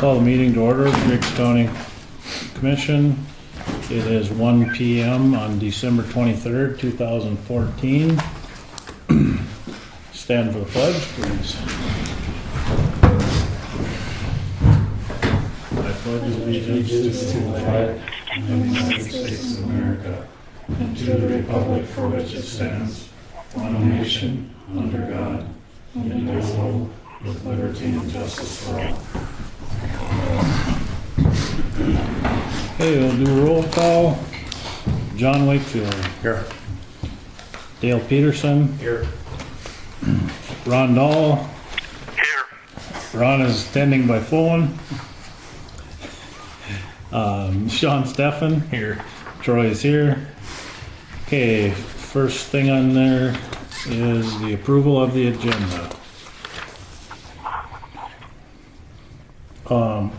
Call the meeting to order, Griggs County Commission. It is 1 p.m. on December 23rd, 2014. Stand for the pledge, please. I pledge allegiance to the flag of the United States of America and to the republic for which it stands, one nation, under God, indivisible, with liberty and justice for all. Okay, we'll do a roll call. John Wakefield. Here. Dale Peterson. Here. Ron Dahl. Here. Ron is attending by phone. Sean Steffen. Here. Troy is here. Okay, first thing on there is the approval of the agenda.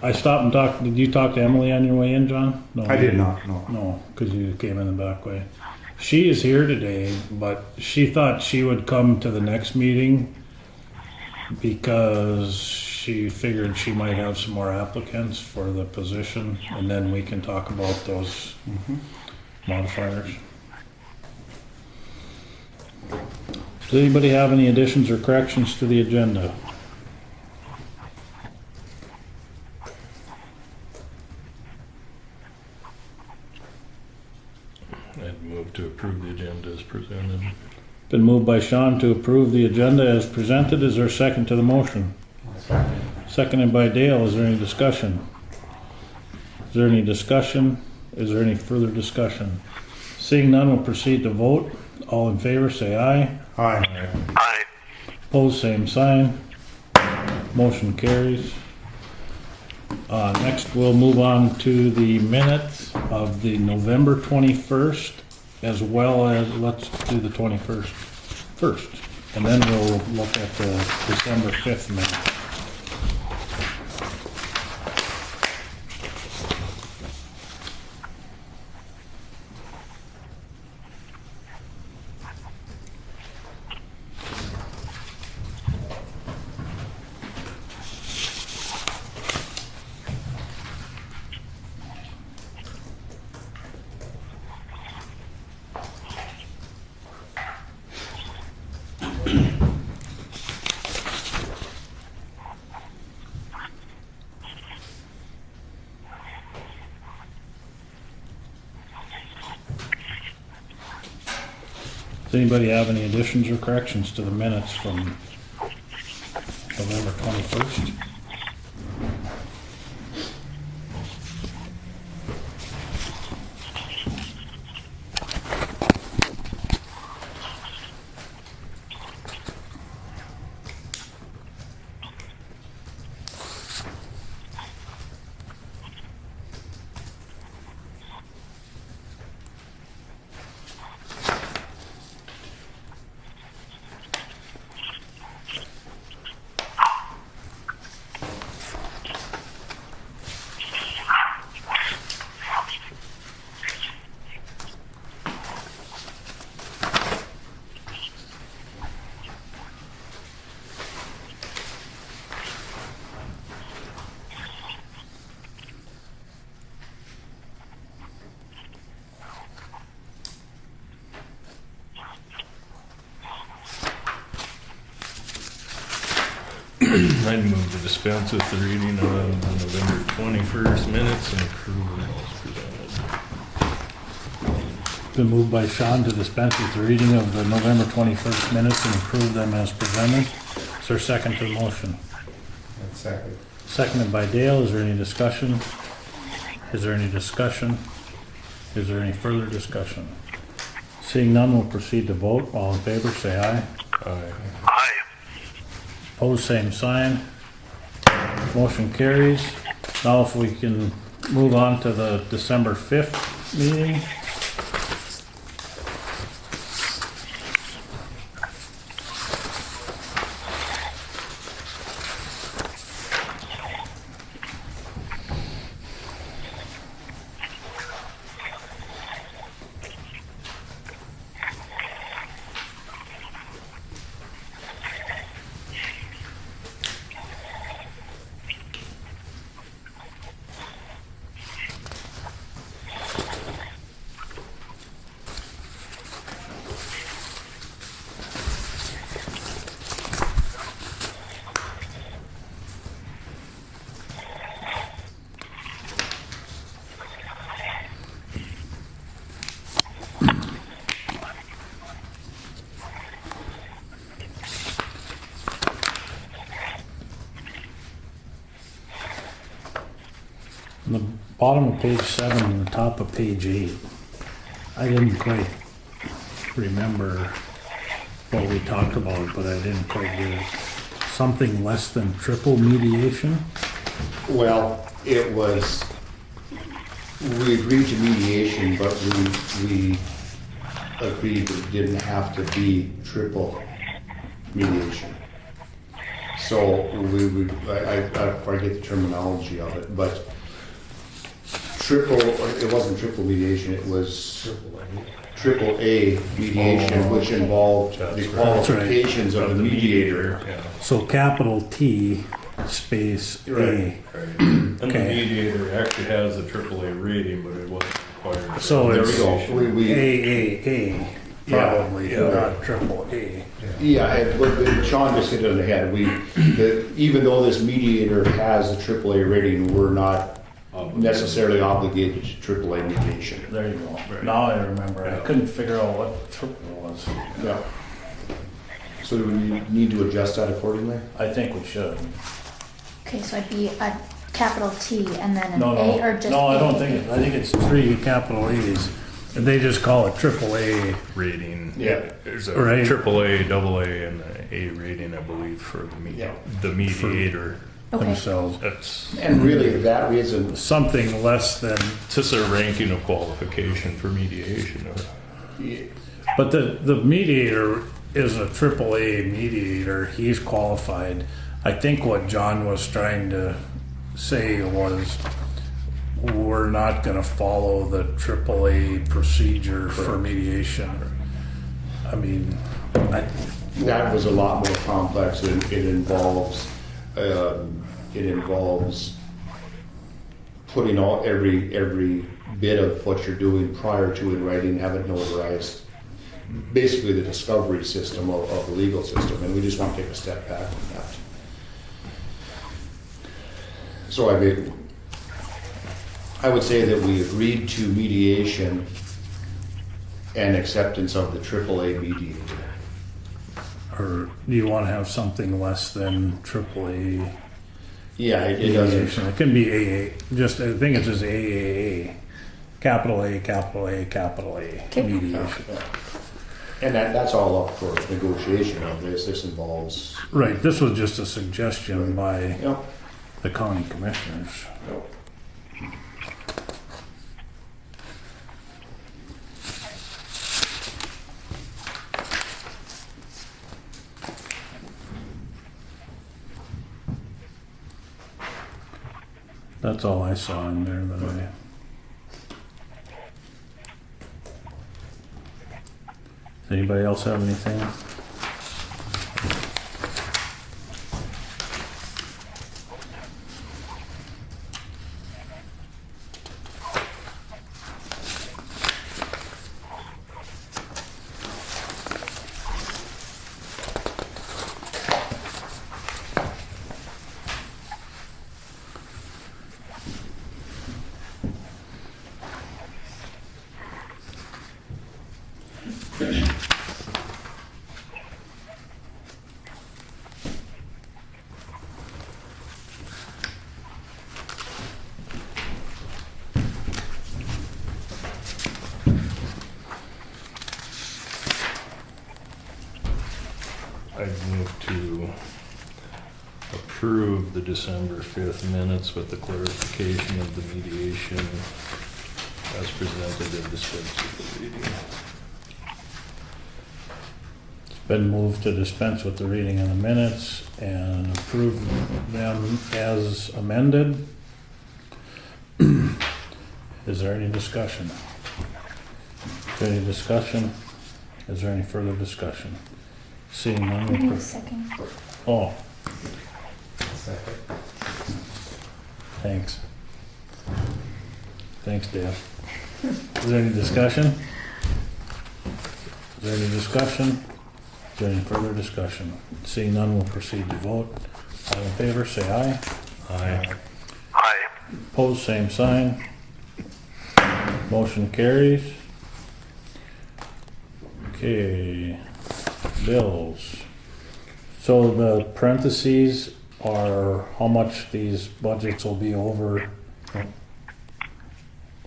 I stopped and talked. Did you talk to Emily on your way in, John? No, I did not, no. No, because you came in the back way. She is here today, but she thought she would come to the next meeting because she figured she might have some more applicants for the position, and then we can talk about those modifiers. Does anybody have any additions or corrections to the agenda? I'd move to approve the agenda as presented. Been moved by Sean to approve the agenda as presented. Is there a second to the motion? Seconded by Dale. Is there any discussion? Is there any discussion? Is there any further discussion? Seeing none, we'll proceed to vote. All in favor, say aye. Aye. Aye. Opposed, same sign. Motion carries. Next, we'll move on to the minutes of the November 21st, as well as, let's do the 21st first, and then we'll look at the December 5th minutes. Does anybody have any additions or corrections to the minutes from November 21st? I'd move to dispense with the reading of the November 21st minutes and approve them as presented. Been moved by Sean to dispense with the reading of the November 21st minutes and approve them as presented. Is there a second to the motion? Second. Seconded by Dale. Is there any discussion? Is there any discussion? Is there any further discussion? Seeing none, we'll proceed to vote. All in favor, say aye. Aye. Aye. Opposed, same sign. Motion carries. Now if we can move on to the December 5th meeting. On the bottom of page 7 and the top of page 8, I didn't quite remember what we talked about, but I didn't quite get it. Something less than triple mediation? Well, it was, we agreed to mediation, but we agreed that it didn't have to be triple mediation. So I forget the terminology of it, but it wasn't triple mediation, it was triple A mediation, which involved the qualifications of the mediator. Yeah. So capital T space A. Right. And the Okay. mediator actually has a AAA rating, but it wasn't required. So There it's we go. AAA, probably, Yeah. not triple A. Yeah, but Sean just hit it on the head. Even though this mediator has a AAA rating, we're not necessarily obligated to AAA mediation. There you go. Right. Now I remember. I Yeah. couldn't figure out what triple was. Yeah. So do we need to adjust that accordingly? I think we should. Okay, so I'd be a capital T and then an No, A no, or just no, I A? don't think it, I think it's 3 capital A's. And they just call it triple A. Rating. Yeah. There's a Right. AAA, AA, and an A rating, I believe, for Yeah. the mediator. Okay, Themselves. That's And really, that isn't, Something less than, just a ranking of qualification for mediation. but the mediator is a triple A mediator. He's qualified. I think what John was trying to say was we're not going to follow the triple A procedure for mediation. I mean, that was a lot more complex. It involves putting every bit of what you're doing prior to in writing, have it notarized. Basically the discovery system of the legal system, and we just want to take a step back from that. So I would say that we agreed to mediation and acceptance of the AAA mediator. or do you want to have something less than triple A? Yeah, it doesn't. Mediation. It can be AA. Just I think it's just AAA, capital A, capital A, capital A Okay. mediation. And that's all up for negotiation of this. This involves. Right. This was just a suggestion by Yep. the county commissioners. Yep. That's all I saw in there that I. Does anybody else have anything? I'd move to approve the December 5th minutes with the clarification of the mediation as presented and dispensed with the reading. It's been moved to dispense with the reading of the minutes and approve them as amended. Is there any discussion? Is there any discussion? Is there any further discussion? Seeing none. Give me we'll a second. Oh, thanks. Thanks, Dale. Is there any discussion? Is there any discussion? Is there any further discussion? Seeing none, we'll proceed to vote. All in favor, say aye. Aye. Aye. Opposed, same sign. Motion carries. Okay, bills. So the parentheses are how much these budgets will be over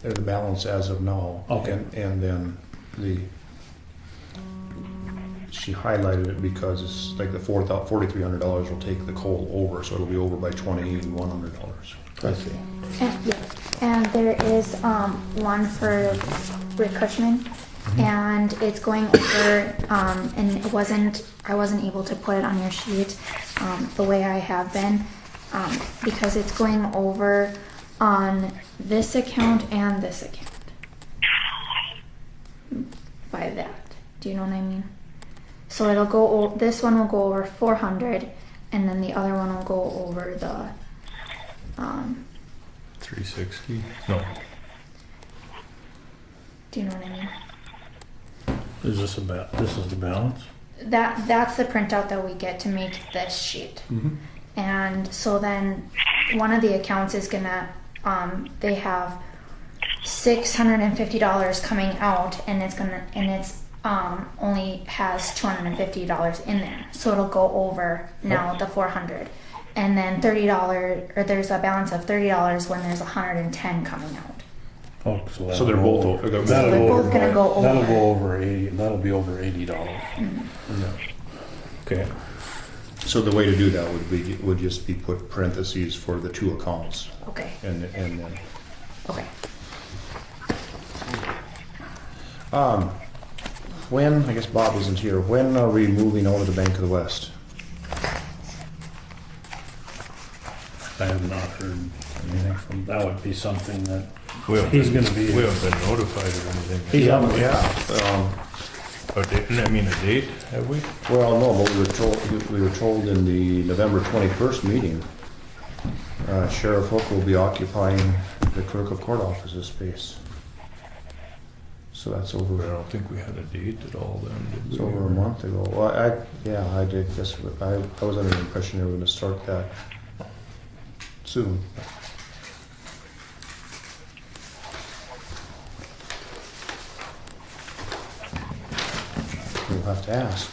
They're the balance as of now. Okay. And then she highlighted it because it's like the $4,300 will take the coal over, so it'll be over by $2,100. I see. And, yeah, and there is one for Rick Cushman, and it's going over, and I wasn't able to put it on your sheet the way I have been, because it's going over on this account and this account. By that, do you know what I mean? So it'll go. This one will go over 400, and then the other one will go over the 360? No. Do you know what I mean? Is this this is the balance? That's the printout that we get to make this sheet. And so then one of the accounts is gonna, they have $650 coming out, and it's only has $250 in there. So it'll go over now the 400. And then $30, or there's a balance of $30 when there's 110 coming out. Oh, So they're both over. That'll they're go both over. gonna go That'll over. go over 80. That'll be over $80. Okay. So the way to do that would just be put parentheses for the two accounts, Okay, and then okay. when, I guess Bob isn't here, when are we moving out of the Bank of the West? I have not heard anything from. That would be something that We haven't he's been- going to be. We haven't been notified of anything. Yeah. A date, I mean, a date, have we? Well, no, but we were told in the November 21st meeting, Sheriff Hook will be occupying the clerk of court office's space. So that's I over. don't think we had a date at all then, did we? It's over a month ago. Well, I did guess. I was under the impression they were going to start that soon. We'll have to ask.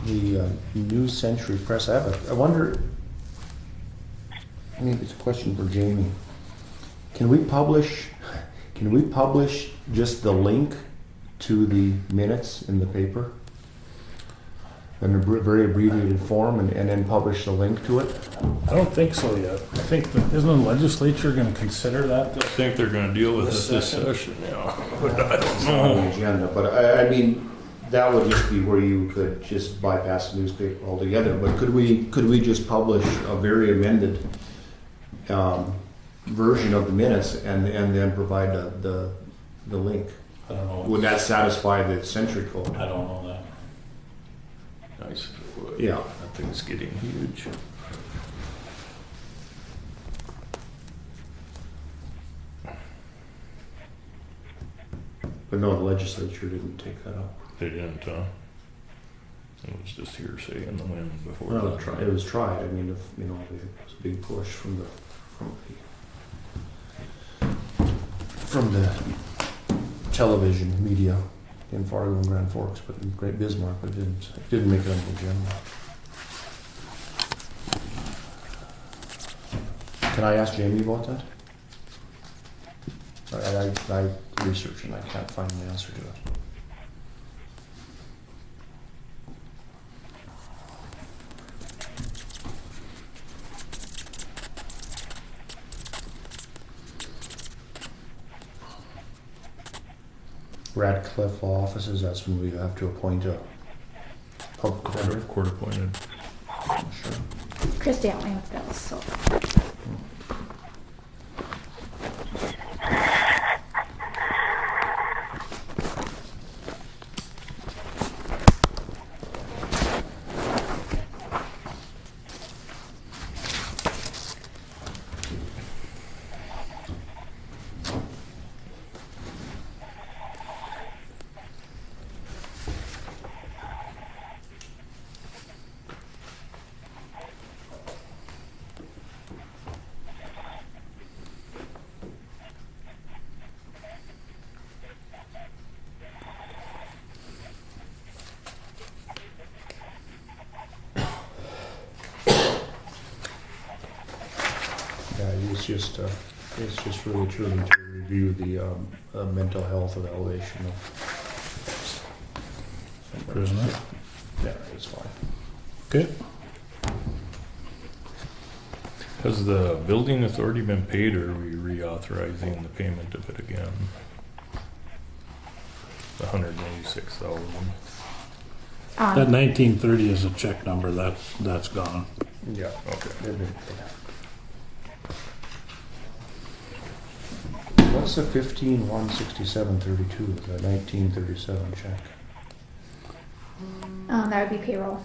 The New Century Press. I wonder. Maybe it's a question for Jamie. Can we publish just the link to the minutes in the paper in a very abbreviated form, and then publish the link to it? I don't think so yet. I think isn't the legislature going to consider that? I think they're gonna deal with it this session, yeah. But I don't It's not on know. the agenda, but I mean, that would just be where you could just bypass the newspaper altogether. But could we just publish a very amended version of the minutes and then provide the link? I don't know. Would that satisfy the century code? I don't know that. Nice. if it would. Yeah. That thing's getting huge. But no, the legislature didn't take that up. They didn't, It was just hearsay in the wind before. Well, that. it was tried. I mean, it was a big push from the television media in Fargo and Grand Forks, but in Great Bismarck, but it didn't make it on the agenda. Can I ask Jamie about that? I researched and I can't find an answer to it. Radcliffe offices, that's when we have to appoint a public defender. Court appointed. Sure. Christy helped me with bills, so. it's just really truly to review the mental health evaluation of. Prisoner. Yeah, it's fine. Okay. Has the building authority been paid, or are we reauthorizing the payment of it again? The $186,000. That 1930 is a check number, that's gone. Yeah, Okay. they've been paid. What's the 15,167.32? The 1937 check. That would be payroll.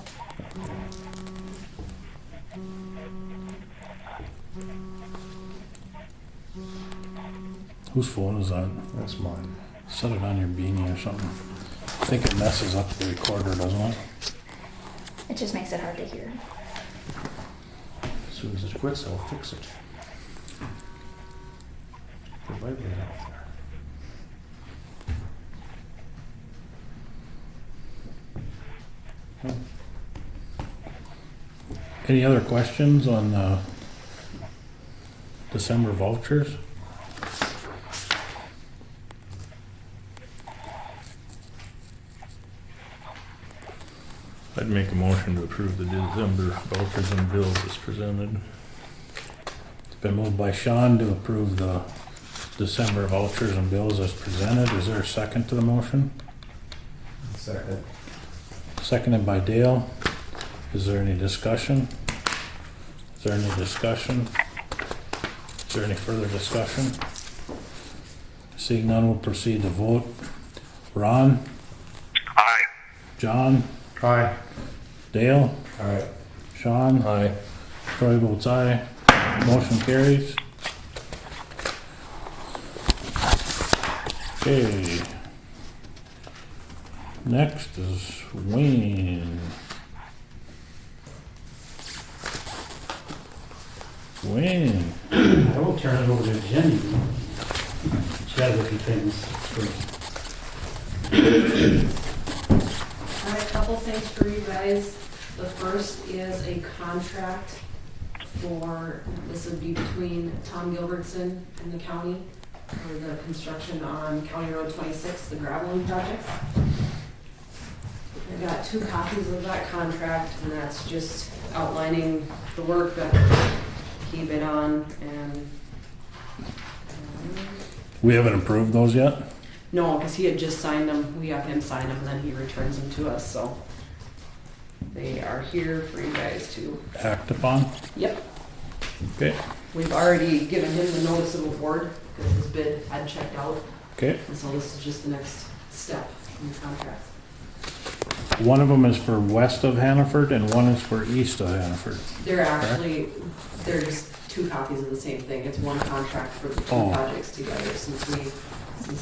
Whose phone is that? That's mine. Set it on your beanie or something. I think it messes up the recorder, doesn't it? It just makes it hard to hear. As soon as it quits, I'll fix it. Put my blade off there. Any other questions on December vouchers? I'd make a motion to approve the December vouchers and bills as presented. It's been moved by Sean to approve the December vouchers and bills as presented. Is there a second to the motion? Second. Seconded by Dale. Is there any discussion? Is there any discussion? Is there any further discussion? Seeing none, we'll proceed to vote. Ron? Aye. John? Aye. Dale? Aye. Sean? Aye. Troy votes aye. Motion carries. Okay. Next is Wayne. Wayne. I will turn it over to Jenny. She has a few things I have a couple things for you guys. The first is a contract for, this would be between Tom Gilbertson and the county for the construction on County Road 26, the graveling projects. I got 2 copies of that contract, and that's just outlining the work that he bid on, and We haven't approved those yet? no, because he had just signed them. We have him sign them, and then he returns them to us, so they are here for you guys to, Act upon? yep. Okay, We've already given him the notice of award because his bid had checked out, okay. and so this is just the next step in the contract. One of them is for west of Hannaford and one is for east of Hannaford. They're actually, they're just 2 copies of the same thing. It's one contract for the 2 Oh. projects together since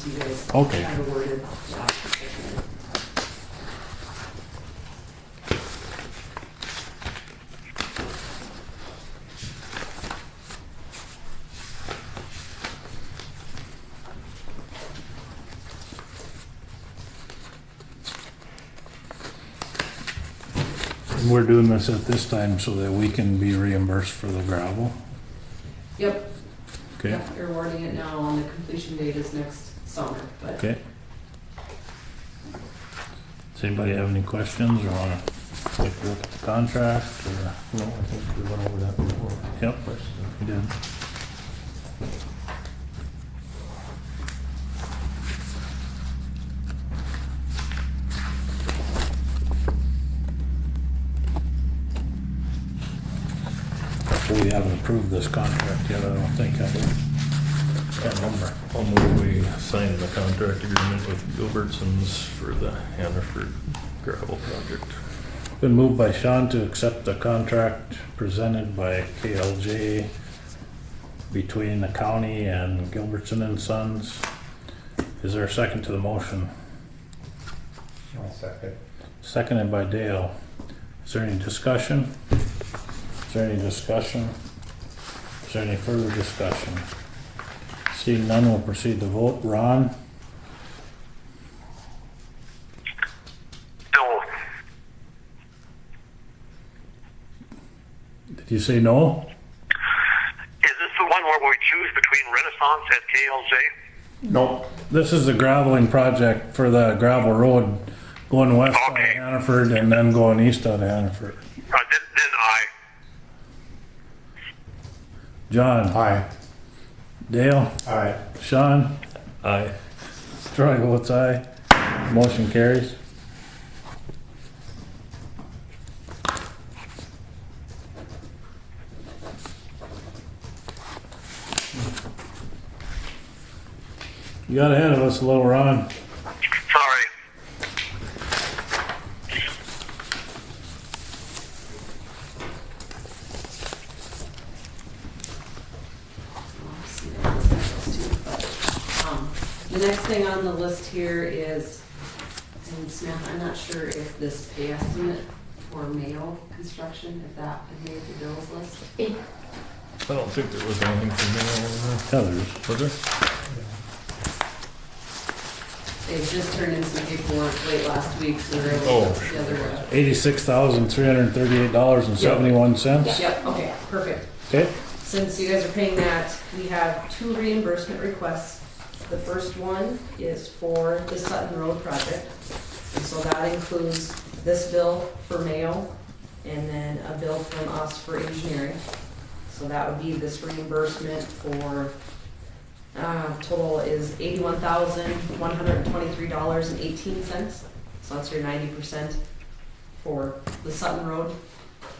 you guys Okay. had awarded the application. And we're doing this at this time so that we can be reimbursed for the gravel. Yep, Okay, yep, you're awarding it now, and the completion date is next summer, but okay. Does anybody have any questions or wanna take a look at the contract or? No, I think we went over that before. Yep, we did. We haven't approved this contract yet, I don't think. I can't remember. I'll move we sign the contract agreement with Gilbertson's for the Hannaford gravel project. Been moved by Sean to accept the contract presented by KLJ between the county and Gilbertson and Sons. Is there a second to the motion? I'll second. Seconded by Dale. Is there any discussion? Is there any discussion? Is there any further discussion? Seeing none, we'll proceed to vote. Ron? No. Did you say no? Is this the one where we at KLJ? Nope. This is the graveling project for the gravel road going west out of Okay. Hannaford and then going east out of Hannaford. Then I. John, Aye. Dale, Aye. Sean, Aye. Troy votes aye. Motion carries. You got ahead of us a little, Ron. Sorry. The next thing on the list here is, and Samantha, I'm not sure if this pay estimate for Mayo construction, if that had made the bills list. It, I don't think there was anything from there. Heather's. Was there? They just turned in some paperwork late last week, so they're able Oh, to put together a. $86,338.71. Yep, okay, perfect. Okay, Since you guys are paying that, we have 2 reimbursement requests. The first one is for the Sutton Road project. And so that includes this bill for Mayo and then a bill from us for engineering. So that would be this reimbursement for, total is $81,123.18. So that's your 90% for the Sutton Road.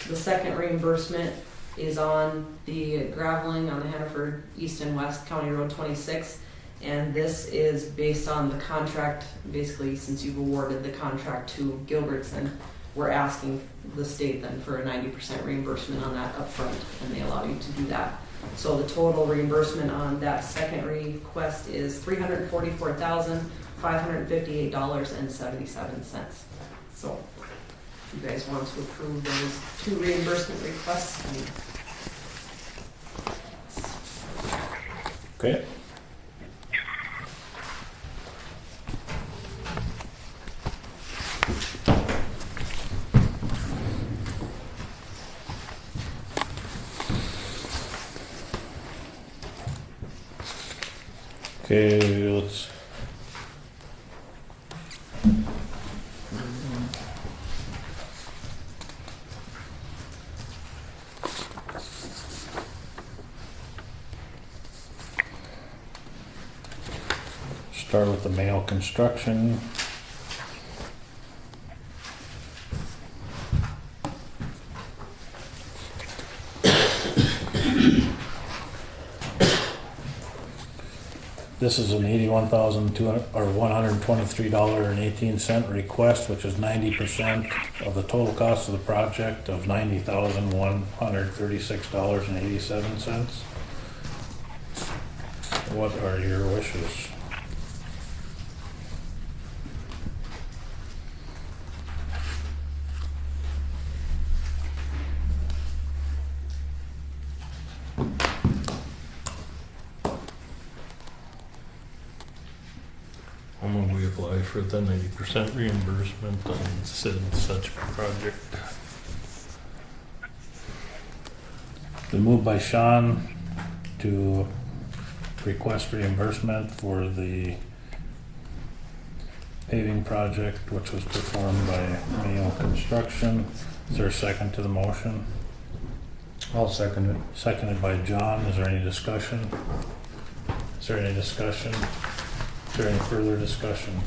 The second reimbursement is on the graveling on the Hannaford East and West County Road 26. And this is based on the contract, basically since you've awarded the contract to Gilbertson, we're asking the state then for a 90% reimbursement on that upfront, and they allow you to do that. So the total reimbursement on that second request is $344,558.77. So if you guys want to approve those 2 reimbursement requests, okay. Okay, let's. Start with the Mayo construction. This is an $81,200 or $123.18 request, which is 90% of the total cost of the project of $90,136.87. What are your wishes? I'm gonna we apply for the 90% reimbursement on said such project. Been moved by Sean to request reimbursement for the paving project, which was performed by Mayo Construction. Is there a second to the motion? I'll second it. Seconded by John. Is there any discussion? Is there any discussion? Is there any further discussion?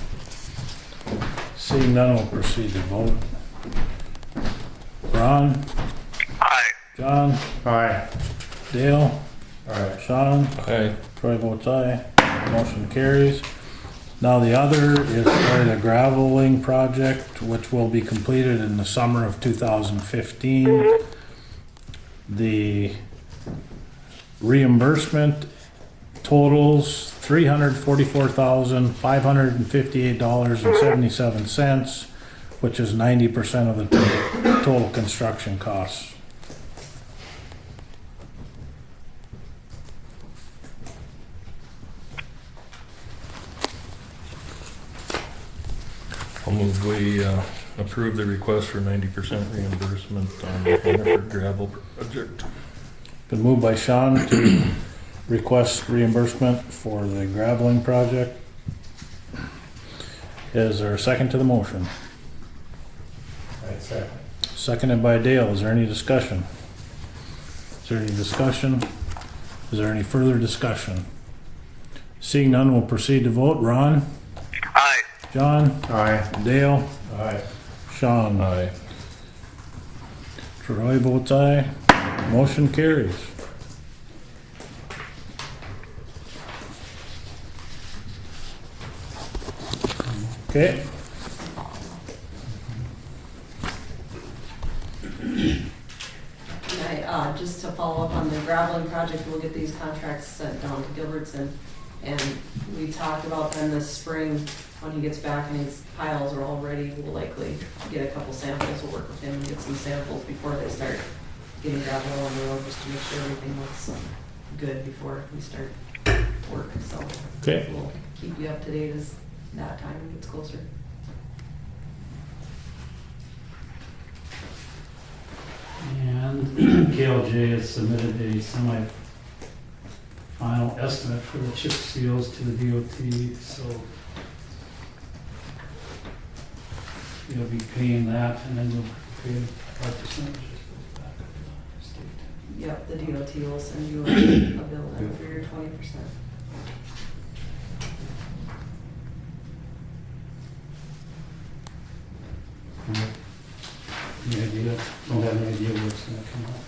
Seeing none, we'll proceed to vote. Ron? Aye. John? Aye. Dale? Aye. Sean? Aye. Troy votes aye. Motion carries. Now the other is for the graveling project, which will be completed in the summer of 2015. The reimbursement totals $344,558.77, which is 90% of the total construction costs. I'll move we approve the request for 90% reimbursement on the Hannaford gravel project. Been moved by Sean to request reimbursement for the graveling project. Is there a second to the motion? Right, second. Seconded by Dale. Is there any discussion? Is there any discussion? Is there any further discussion? Seeing none, we'll proceed to vote. Ron? Aye. John? Aye. Dale? Aye. Sean? Aye. Troy votes aye. Motion carries. Okay. Just to follow up on the graveling project, we'll get these contracts sent down to Gilbertson. And we talked about them this spring, when he gets back and his piles are all ready, we'll likely get a couple samples, we'll work with him and get some samples before they start getting gravel on the road, just to make sure everything looks good before we start work, so. Okay. We'll keep you up to date as that time gets closer. And KLJ has submitted a semi-final estimate for the chip seals to the DOT, so you'll be paying that, and then we'll pay 5%, which just goes back to the state. Yep, the DOT will send you a bill then for your 20%. Any idea? Don't have any idea where it's gonna come out.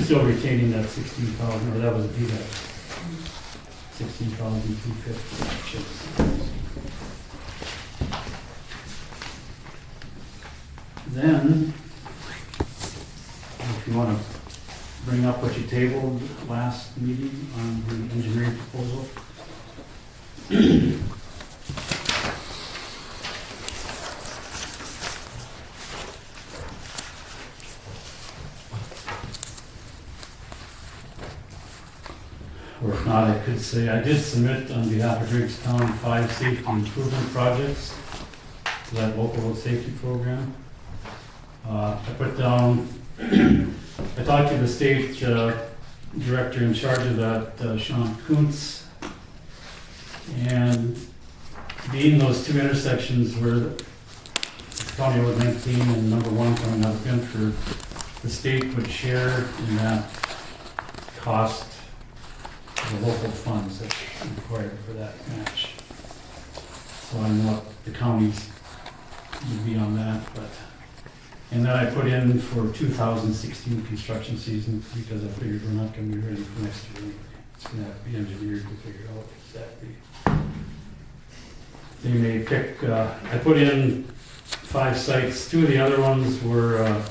Still retaining that 16,000, or that was a DDEC. 16,250 chips. Then, if you wanna bring up what you tabled last meeting on the engineering proposal. Or if not, I could say, I did submit on behalf of Griggs County 5 safety improvement projects to that local road safety program. I put down, I talked to the state director in charge of that, Sean Kuntz, and being those two intersections where County Road 19 and number 1 coming up Benford, the state would share in that cost, the local funds that's required for that match. So I know what the counties would be on that, but, and then I put in for 2016 construction season, because I figured we're not gonna be ready for next year anyway. It's gonna have to be engineered to figure out exactly. They may pick, I put in 5 sites, 2 of the other ones were,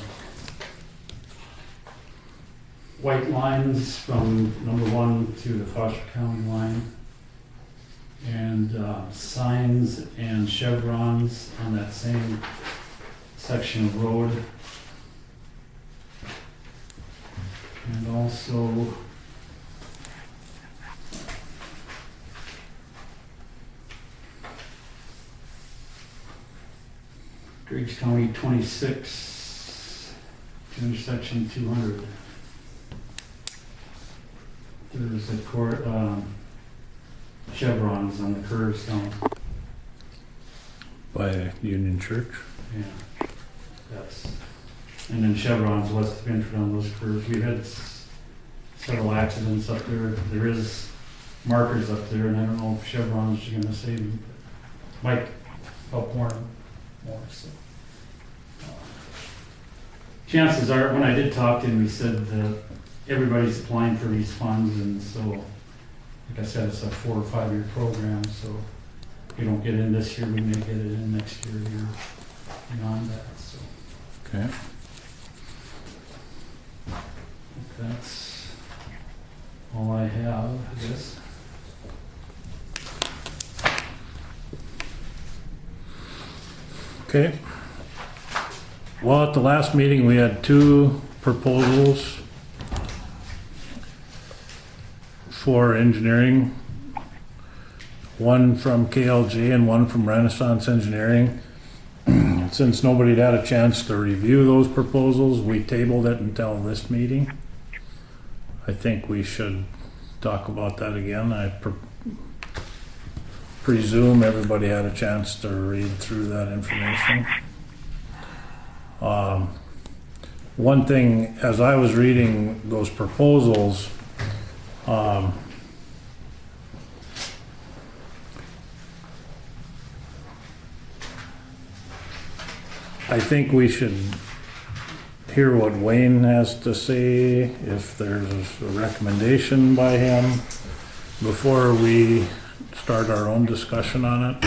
white lines from number 1 to the Foster County line, and signs and chevrons on that same section of road. And also Griggs County 26 to intersection 200. There's a chevrons on the curves down. By Union Church. Yeah, that's, and then chevrons west of Benford on those curves. We had several accidents up there. There is markers up there, and I don't know if chevrons are gonna save them, but might help warn them more, so. Chances are, when I did talk to him, he said that everybody's applying for these funds, and so, like I said, it's a 4 or 5 year program, so if we don't get in this year, we may get it in next year or beyond that, so. Okay. That's all I have, I guess. Okay. Well, at the last meeting, we had 2 proposals for engineering. One from KLJ and one from Renaissance Engineering. Since nobody had a chance to review those proposals, we tabled it until this meeting. I think we should talk about that again. I presume everybody had a chance to read through that information. One thing, as I was reading those proposals, I think we should hear what Wayne has to say, if there's a recommendation by him, before we start our own discussion on it.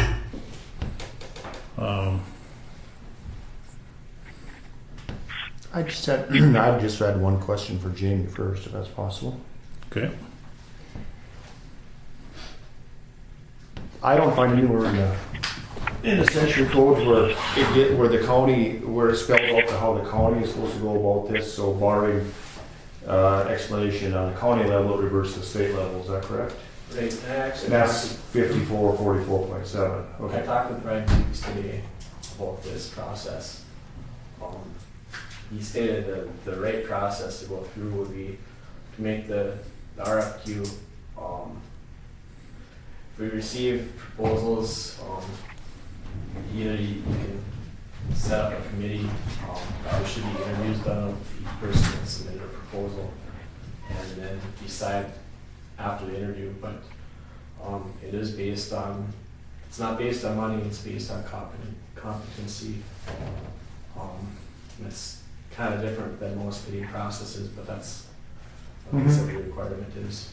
I just had one question for Jamie first, if that's possible. Okay. I don't find anywhere in the century code where the county, where it spells out how the county is supposed to go about this. So barring explanation on the county level, it reverts to the state level. Is that correct? Right, and And that's 5444.7. I Okay. talked with Brian Griggs today about this process. He stated that the right process to go through would be to make the RFQ. If we receive proposals, either you can set up a committee, there should be interviews done with each person that submitted a proposal, and then decide after the interview, but it is based on, it's not based on money, it's based on competency. It's kind of different than most bidding processes, but that's what the requirement is.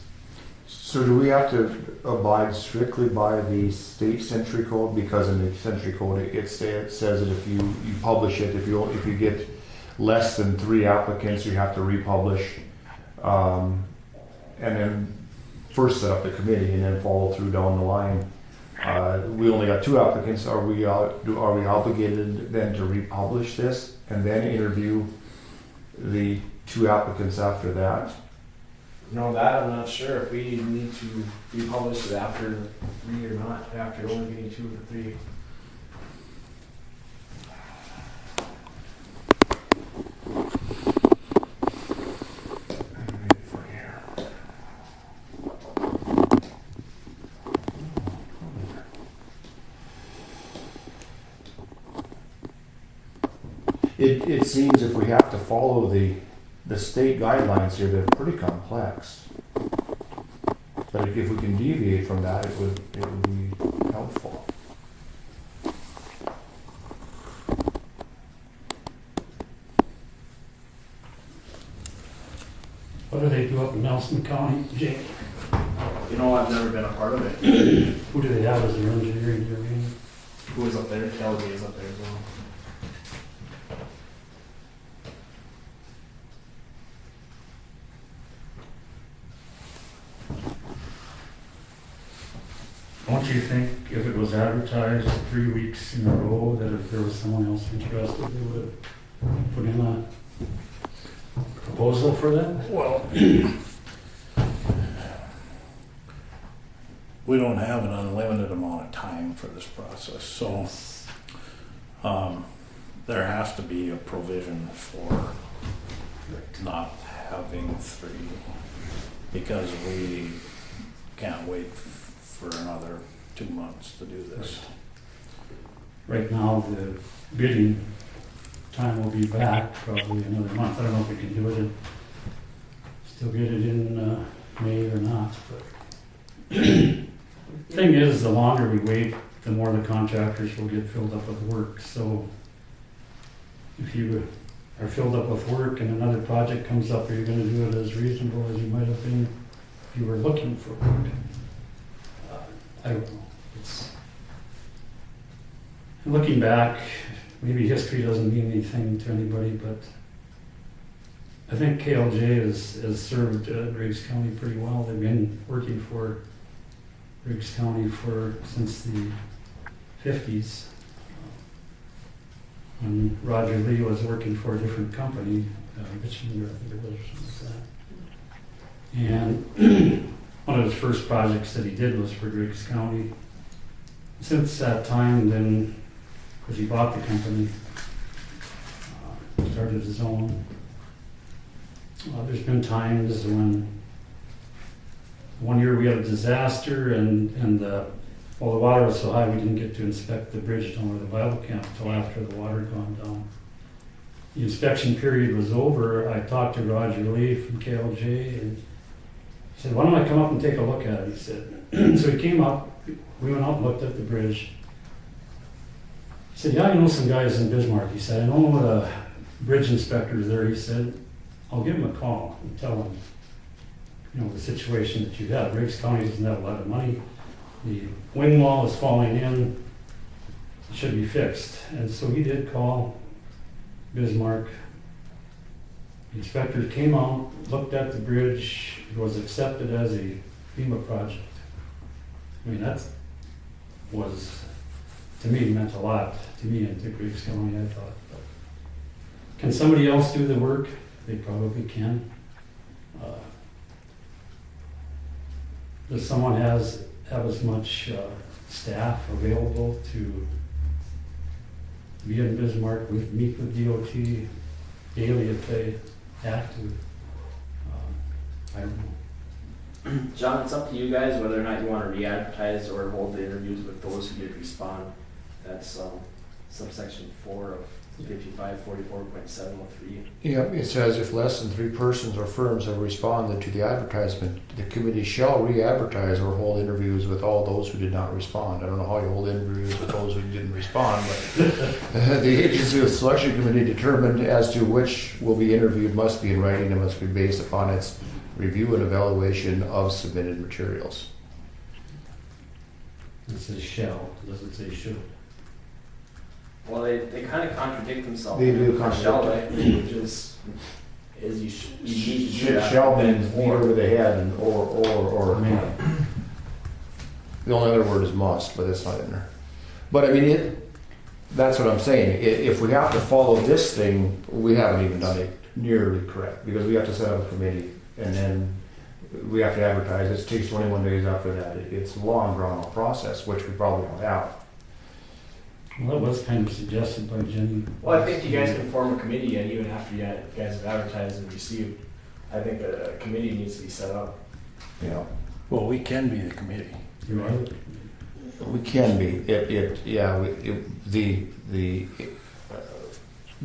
So do we have to abide strictly by the state century code? Because in the century code, it says that if you publish it, if you get less than 3 applicants, you have to republish, and then first set up the committee and then follow through down the line. We only got 2 applicants. Are we obligated then to republish this and then interview the 2 applicants after that? No, that I'm not sure if we need to republish it after 3 or not, after only being 2 or 3. It seems if we have to follow the state guidelines here, they're pretty complex. But if we can deviate from that, it would be helpful. What do they do up in Nelson County, Jake? You know, I've never been a part of it. Who do they have as their engineering division? Who is up there? Kelly is up there as well. Don't you think if it was advertised 3 weeks in a row, that if there was someone else interested, they would have put in a proposal for that? Well, we don't have an unlimited amount of time for this process, so there has to be a provision for not having 3, because we can't wait for another 2 months to do this. Right now, the bidding time will be back probably another month. I don't know if we can do it and still get it in May or not. But thing is, the longer we wait, the more the contractors will get filled up with work. So if you are filled up with work and another project comes up, are you going to do it as reasonable as you might have been if you were looking for work? I don't know. It's looking back, maybe history doesn't mean anything to anybody, but I think KLJ has served Griggs County pretty well. They've been working for Griggs County since the 50s. When Roger Lee was working for a different company, Richmond, I think it was, or something like that. And one of his first projects that he did was for Griggs County. Since that time, then, because he bought the company, started his own. There's been times when one year we had a disaster and well, the water was so high we didn't get to inspect the bridge down where the Bible camp until after the water had gone down. The inspection period was over. I talked to Roger Lee from KLJ and he said, why don't I come up and take a look at it? He said, so he came up, we went out and looked at the bridge. He said, yeah, I know some guys in Bismarck. He said, I know the bridge inspectors there. He said, I'll give him a call and tell him, you know, the situation that you have. Griggs County doesn't have a lot of money. The wing wall is falling in. It should be fixed. And so he did call Bismarck. The inspectors came out, looked at the bridge. It was accepted as a FEMA project. I mean, that was, to me, meant a lot to me and to Griggs County, I thought. But can somebody else do the work? They probably can. Does someone have as much staff available to be in Bismarck, meet with DOT daily if they have to? I don't know. John, it's up to you guys whether or not you want to re-advertise or hold the interviews with those who did respond. That's subsection 4 of 5544.703. Yep, it says if less than 3 persons or firms have responded to the advertisement, the committee shall re-advertise or hold interviews with all those who did not respond. I don't know how you hold interviews with those who didn't respond, but the agency of selection committee determined as to which will be interviewed must be in writing and must be based upon its review and evaluation of submitted materials. It says shall, it doesn't say should. Well, they kind of contradict themselves. They do Shall contradict. they? Which is you need to do that. Shall means beat over the head and or. The only other word is must, but it's not in there. But I mean, that's what I'm saying. If we have to follow this thing, we haven't even done it nearly correct because we have to set up a committee and then we have to advertise. It takes 21 days after that. It's a long, drawn-out process, which we probably don't have. Well, that was kind of suggested by Jenny. Well, I think you guys can form a committee, and even after you guys have advertised and received, I think a committee needs to be set up. Yeah. Well, we can be the committee. You are? We can be. The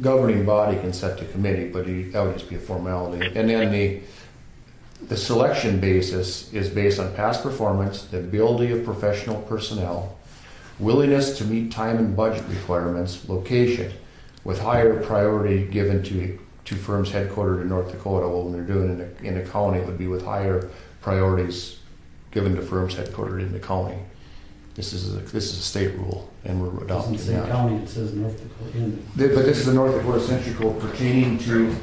governing body can set the committee, but that would just be a formality. And then the selection basis is based on past performance, the ability of professional personnel, willingness to meet time and budget requirements, location, with higher priority given to firms headquartered in North Dakota. Well, when they're doing it in the county, it would be with higher priorities given to firms headquartered in the county. This is a state rule, and we're It adopting doesn't say that. county, it says North Dakota. But this is the North Dakota Century Code pertaining to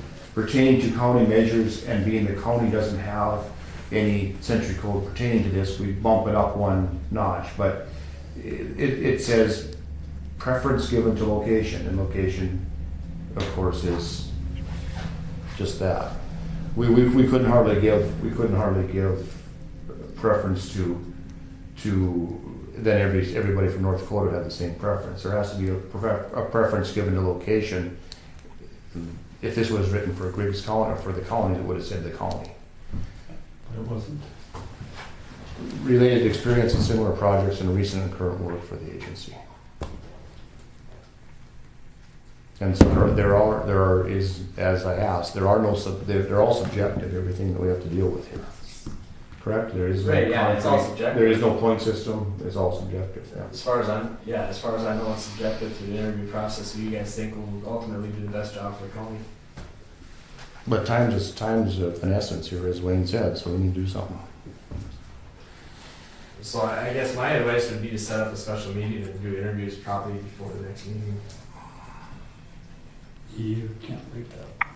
county measures, and being the county doesn't have any century code pertaining to this, we bump it up one notch. But it says preference given to location, and location, of course, is just that. We couldn't hardly give preference to then everybody from North Dakota had the same preference. There has to be a preference given to location. If this was written for Griggs County or for the county, it would have said the county. But it wasn't. Related experience in similar projects and recent and current work for the agency. And so there are as I asked, they're all subjective, everything that we have to deal with here. Correct? There is Right, no yeah, it's all concrete- subjective. There is no point system, it's all subjective. Yeah. As far as I know, it's subjective to the interview process. Who you guys think will ultimately do the best job for the county? But time's of an essence here, as Wayne said, so we need to do something. So I guess my advice would be to set up a special meeting and do interviews probably before the next meeting. You can't break that.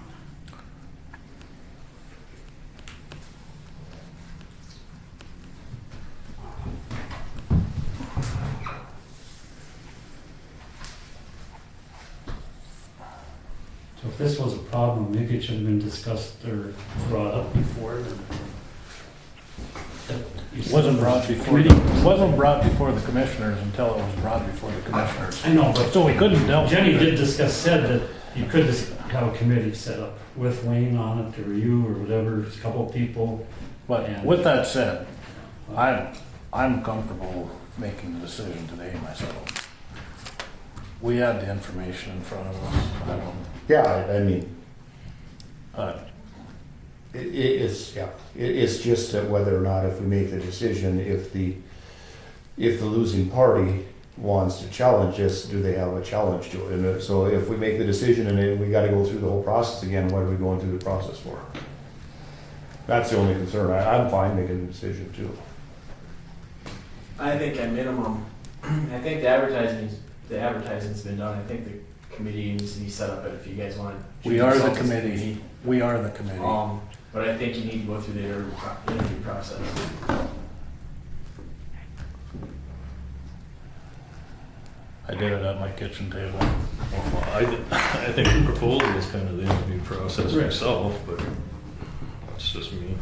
So if this was a problem, maybe it should have been discussed or brought up before. It wasn't brought before. Committee. It wasn't brought before the commissioners until it was brought before the commissioners. I know, but So we couldn't delve. Jenny into it. did said that you could just have a committee set up with Wayne on it, or you, or whatever, a couple of people. But with that said, I'm comfortable making the decision today myself. We had the information in front of us. I don't, Yeah, I mean, uh, it's just that whether or not if we make the decision, if the losing party wants to challenge this, do they have a challenge to it? And so if we make the decision and then we gotta go through the whole process again, what are we going through the process for? That's the only concern. I'm fine making the decision too. I think at minimum, I think the advertising's been done. I think the committee needs to be set up if you guys want. we are the committee. We are the committee. But I think you need to go through the interview process. I did it at my kitchen table. Well, I think the proposal is kind of the interview process Right. myself, but it's just me.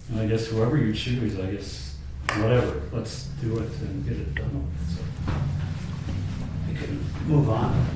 And I guess whoever you choose, I guess, whatever, let's do it and get it done with, so. We can move on.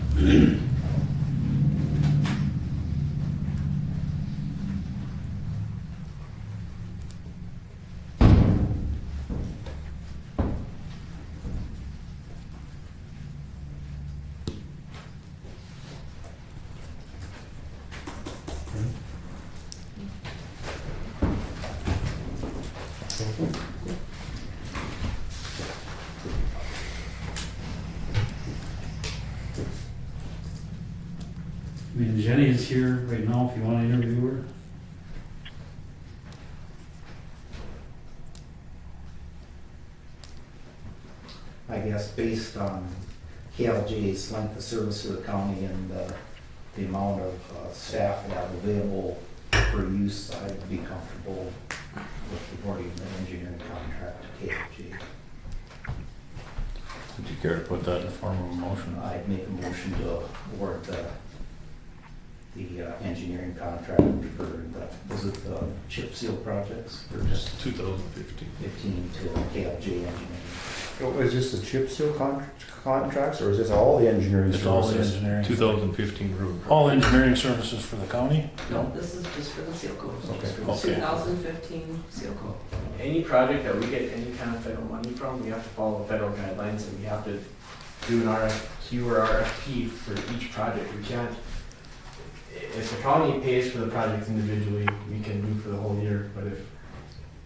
I mean, Jenny is here right now if you want to interview her. I guess based on KLJ's length of service to the county and the amount of staff they have available for use, I'd be comfortable with awarding the engineering contract to KLJ. Would you care to put that in the form of a motion? I'd make a motion to award the engineering contract for the, was it the chip seal projects or just 2015. 15 to KLJ Engineering? So is this the chip seal contracts or is this all the engineering It's all the services? engineering. 2015 road. All engineering services for the county? No, this is just for the seal coat. Okay. For the Okay. 2015 seal coat. Any project that we get any kind of federal money from, we have to follow federal guidelines and we have to do an RFQ or RFP for each project. We can't, if the county pays for the project individually, we can do for the whole year, but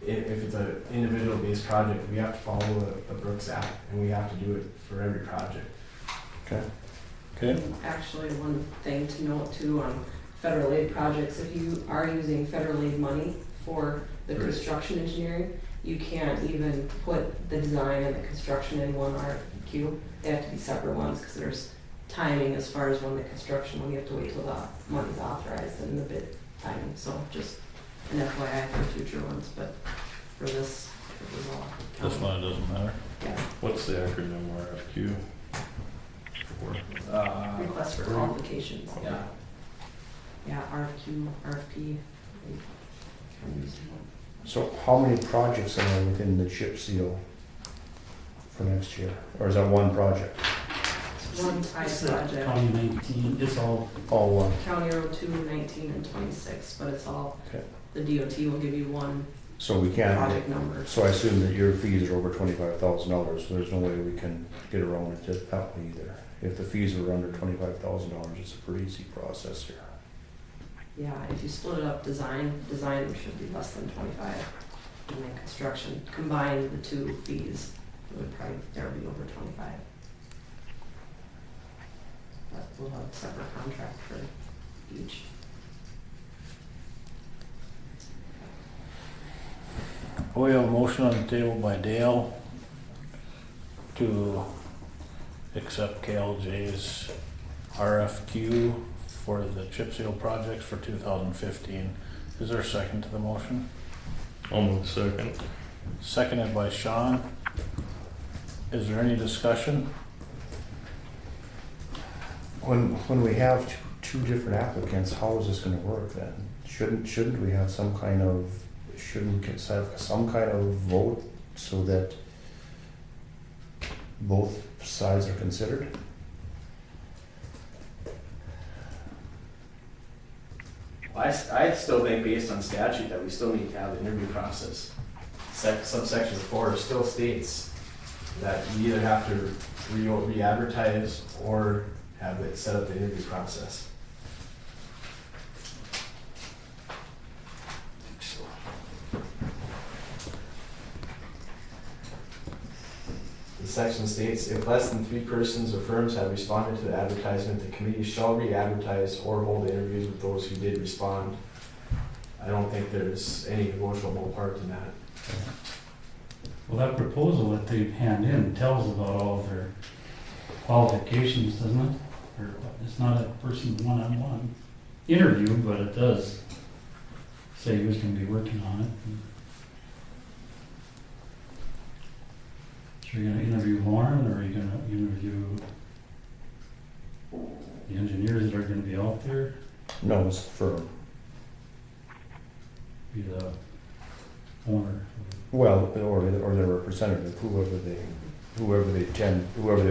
if it's an individual based project, we have to follow the Brooks Act and we have to do it for every project. Okay. Actually, one thing to note too on federal aid projects, if you are using federal aid money for the Right. construction engineering, you can't even put the design and the construction in one RFQ. They have to be separate ones because there's timing as far as when the construction, when you have to wait till the money's authorized and the bid timing. So just an FYI for future ones, but for this, it was all. This one, it doesn't matter. Yeah, What's the acronym RFQ? request for qualifications. Yeah. Yeah, RFQ, RFP. So how many projects are within the chip seal for next year? Or is that one project? It's one type It's project, County 19, it's all, All one? County Road 2, 19, and 26, but it's all, Okay. the DOT will give you one So we can't, project number. so I assume that your fees are over $25,000, so there's no way we can get around it that way either. If the fees are under $25,000, it's a pretty easy process here. Yeah, if you split it up, design should be less than 25. And then construction, combine the two fees, it would probably, there would be over 25. But we'll have a separate contract for each. We have a motion on the table by Dale to accept KLJ's RFQ for the chip seal projects for 2015. Is there a second to the motion? I'll move second. Seconded by Sean. Is there any discussion? When we have two different applicants, how is this gonna work then? Shouldn't we have some kind of, shouldn't we have some kind of vote so that both sides are considered? I still think based on statute that we still need to have the interview process. Subsection 4 still states that you either have to re-advertise or have it set up the interview process. The section states, if less than 3 persons or firms have responded to the advertisement, the committee shall re-advertise or hold interviews with those who did respond. I don't think there's any negotiable part in that. Well, that proposal that they hand in tells about all of their qualifications, doesn't it? Or it's not a person one-on-one interview, but it does say who's going to be working on it. So you're going to interview Lauren, or are you going to interview the engineers that are going to be out there? No, it's firm. Be the owner. Well, or their representative, whoever they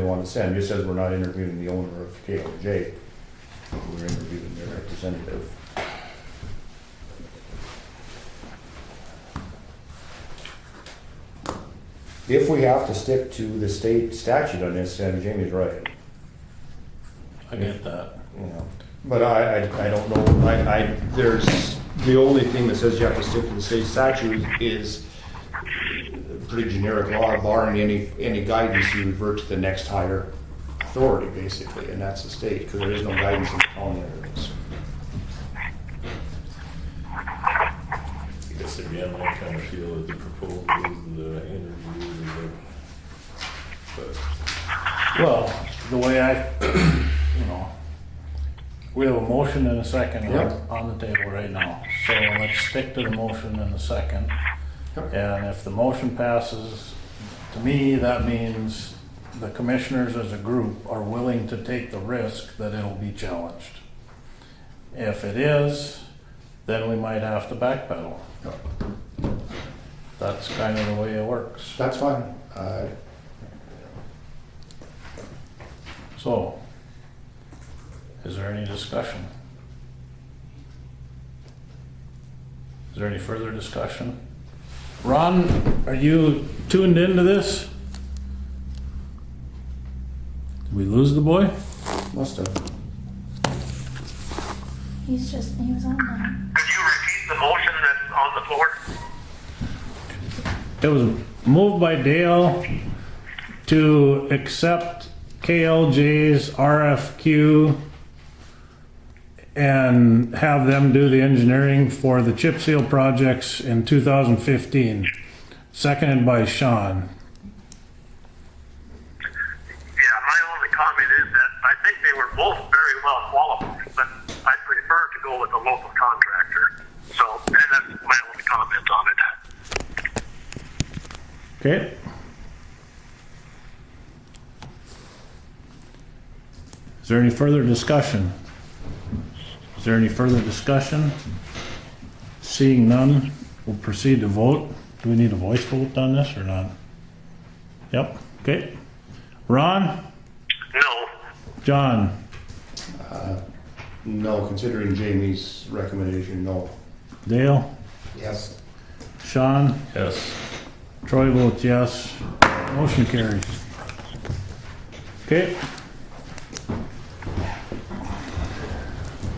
want to send. Just says we're not interviewing the owner of KLJ. We're interviewing their representative. If we have to stick to the state statute on this, then Jamie's right. I get that. You know, but I don't know. There's the only thing that says you have to stick to the state statute is pretty generic law, barring any guidance. You revert to the next higher authority, basically, and that's the state, because there is no guidance in the county under this. I guess again, I kind of feel that the proposal is the interview, but Well, the way we have a motion and a second on the table right now. So let's stick to the motion and the second. And if the motion passes, to me, that means the commissioners as a group are willing to take the risk that it'll be challenged. If it is, then we might have to backpedal. That's kind of the way it works. That's fine. So, is there any discussion? Is there any further discussion? Ron, are you tuned into this? Did we lose the boy? Must have. He was on there. Could you repeat the motion that's on the floor? It was moved by Dale to accept KLJ's RFQ and have them do the engineering for the chip seal projects in 2015. Seconded by Sean. Yeah, my only comment is that I think they were both very well qualified, but I prefer to go with a local contractor. So, and that's my only comment on it. Okay. Is there any further discussion? Is there any further discussion? Seeing none, we'll proceed to vote. Do we need a voice vote on this or not? Yep, okay. Ron? No. John? No, considering Jamie's recommendation, no. Dale? Yes. Sean? yes. Troy votes yes. Motion carries. Okay.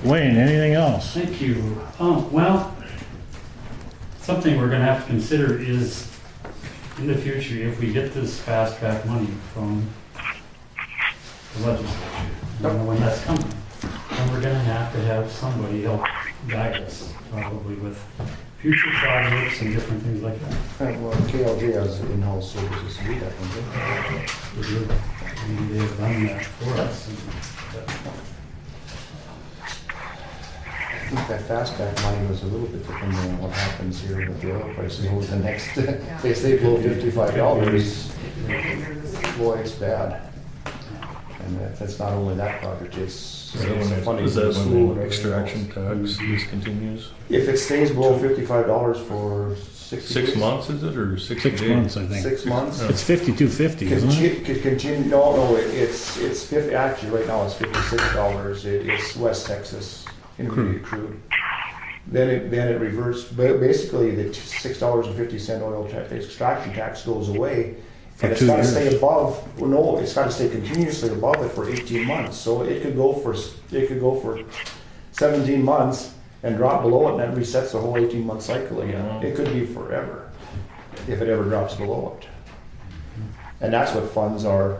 Wayne, anything else? Thank you. Well, something we're gonna have to consider is, in the future, if we get this fast track money from the legislature, I don't know when that's coming, and we're gonna have somebody help guide us, probably with future projects and different things like that. Well, KLJ has in-house services to do that, don't Maybe they've done that for us. I think that fast back money was a little bit depending on what happens here with the oil prices over the next, if they blow $55, boy, it's bad. And that's not only that project, it's funding. Is that for when school the and extraction everything else. tax discontinues? If it stays below $55 for 60 6 days, months, is it, or 6 6 days? months, I think. 6 months. It's 52.50, isn't it? Could continue, no, it's 50, actually, right now it's $56. It's West Texas intermediate crude. then it reverts, basically the $6.50 oil extraction tax goes away. For And it's 2 gotta years. stay above, well, no, it's gotta stay continuously above it for 18 months. So it could go for 17 months and drop below it, and that resets the whole 18-month cycle again. It could be forever, if it ever drops below it. And that's what funds are,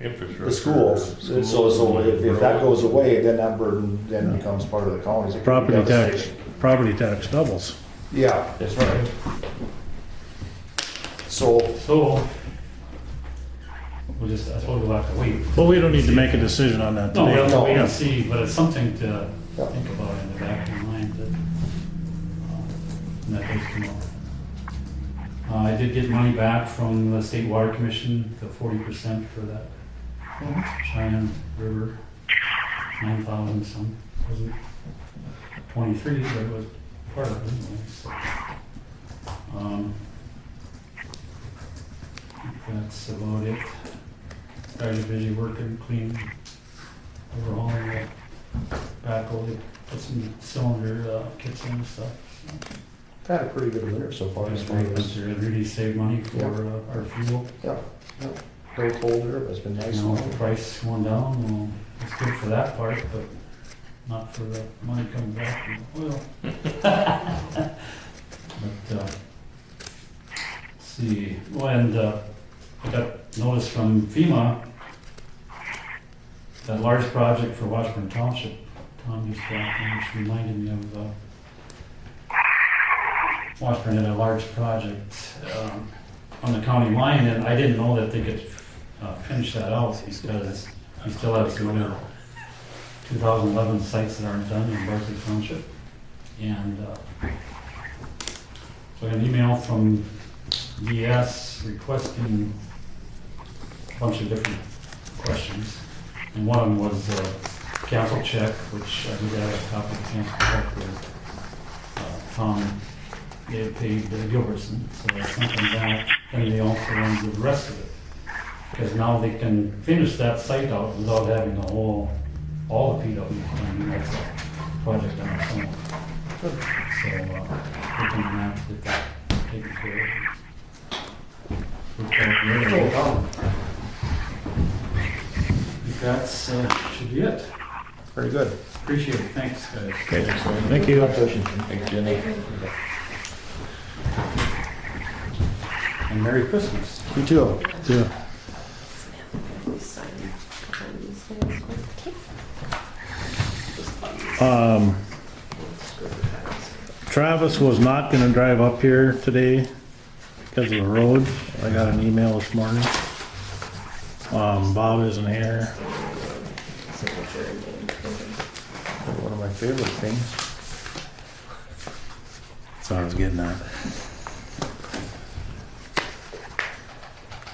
Infrastructure. the schools. So if that goes away, then that burden then becomes part of the counties. It could be Property tax doubles. Yeah, that's right. So, So, I suppose we'll have to wait. Well, we don't need to make a decision on that No, today. we'll have to wait Yeah. and see, but it's something to Yeah. think about in the back of your mind that, when that does come up. I did get money back from the State Water Commission, the 40% for that Cheyenne River, 9,000 some, wasn't 23, but it was part of it anyway, so. That's about it. Guys are busy working, cleaning, overhauling the backhoe, they put some cylinder kits in and stuff. had a pretty good winter so far. As far as, It really saved money for our fuel. yeah, very colder, but it's been nice. You know, the price going down, well, it's good for that part, but not for the money coming back from the oil. But, let's see, well, and I got notice from FEMA, that large project for Washburn Township, Tom just got, which reminded me of, Washburn had a large project on the county line, and I didn't know that they could finish that out because he still has some other 2011 sites that aren't done in Berkeley Township. And so I got an email from VS requesting a bunch of different questions. And one of them was a cancel check, which I did have a copy of the cancel check with Tom. They had paid Gilbertson, so I sent them that, and they also want to do the rest of it. Because now they can finish that site out without having the all the PW, I mean, that's a project on its own. So, we can have to get that taken care of. That's, should be it. Very good. Appreciate it, thanks, guys. Okay, thank you. Thanks, Jenny. And Merry Christmas. You too. Yeah. Travis was not gonna drive up here today because of the roads. I got an email this morning. Bob isn't here. One of my favorite things. That's what I was getting at.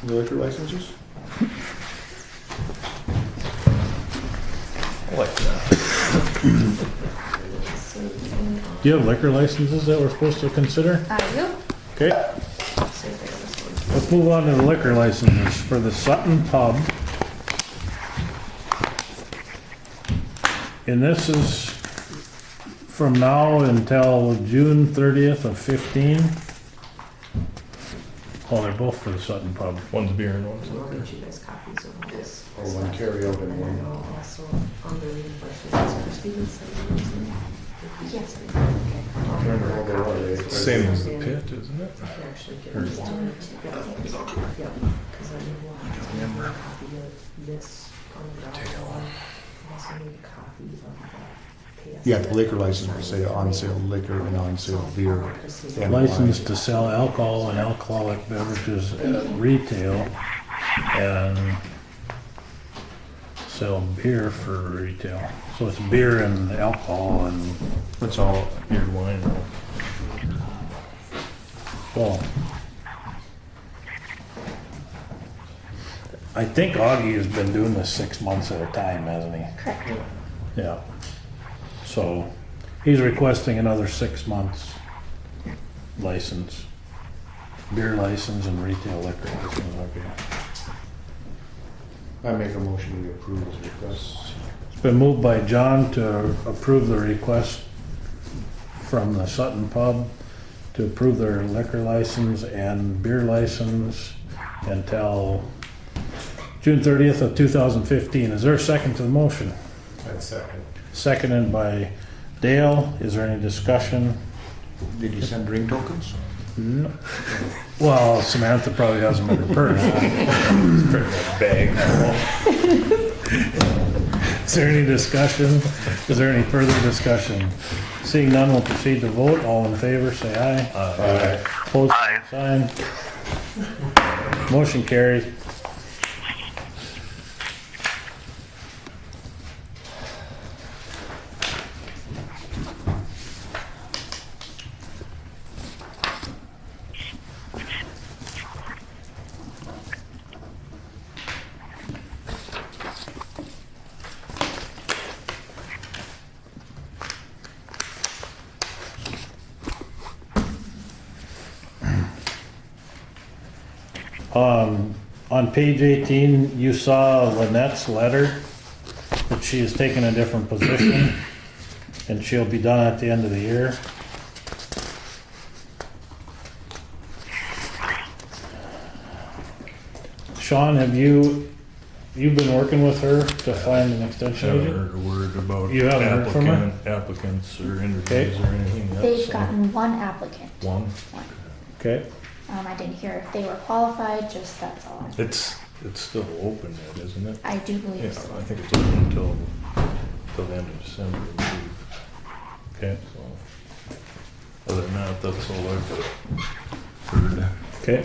The liquor licenses? I like that. Do you have liquor licenses that we're supposed to consider? I do. Okay. Let's move on to the liquor licenses for the Sutton Pub. And this is from now until June 30th of 15. Oh, they're both for the Sutton Pub. One's beer and one's I'll liquor. get you guys copies of this. Or one carry out and And then one. I'll also, on the reimbursements, Christine sent those in. Yes. Okay. I'll Remember how they copies. were, they- Same as the pit, isn't it? I can actually get this done. Yeah, because I will have to have a copy of this on the document. I also need a copy of the PS. Yeah, the liquor license will say on sale liquor and on sale beer. And License wine. to sell alcohol and alcoholic beverages at retail and sell beer for retail. So it's beer and alcohol and, That's all. Beer, wine. well, I think Augie has been doing this 6 months at a time, hasn't he? Correct. Yeah. So he's requesting another 6 months license, beer license and retail liquor license, okay. I make a motion to approve his request. It's been moved by John to approve the request from the Sutton Pub to approve their liquor license and beer license until June 30th of 2015. Is there a second to the motion? I'd second. Seconded by Dale. Is there any discussion? Did you send ring tokens? No. Well, Samantha probably has them in her purse. Bag. Is there any discussion? Is there any further discussion? Seeing none, we'll proceed to vote. All in favor, say aye. Aye. Opposed, Aye. sign. Motion carried. On page 18, you saw Lynette's letter that she is taking a different position and she'll be done at the end of the year. Sean, have you've been working with her to find an extension Haven't agent? heard a word about You haven't heard from her? applicants or Okay. interviews or anything yet. They've so- gotten one applicant. One. Okay, I didn't hear if they were qualified, just that's all. It's still open yet, isn't it? I do Yeah, believe so. I think it's open until the end of December, I believe. okay, So, other than that, that's all I've heard. okay.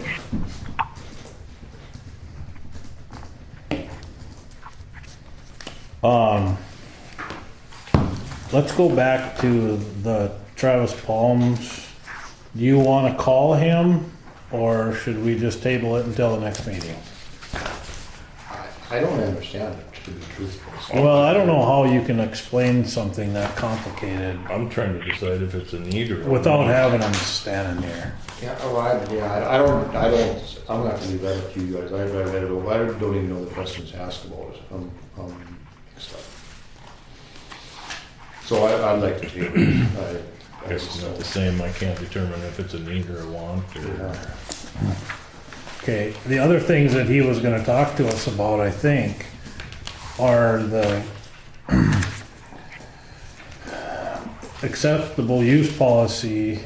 Let's go back to the Travis Palms. Do you want to call him or should we just table it until the next meeting? I don't understand it, to be truthful. Well, I don't know how you can explain something that complicated I'm trying to decide if it's a need or. without having him standing here. Yeah, oh, I don't, I'm not gonna leave that up to you guys. I don't even know the questions asked about it. Mixed up. So I'd like to table it. I guess it's not the same, I can't determine if it's a need or a want or. Yeah. Okay, the other things that he was gonna talk to us about, I think, are the acceptable use policy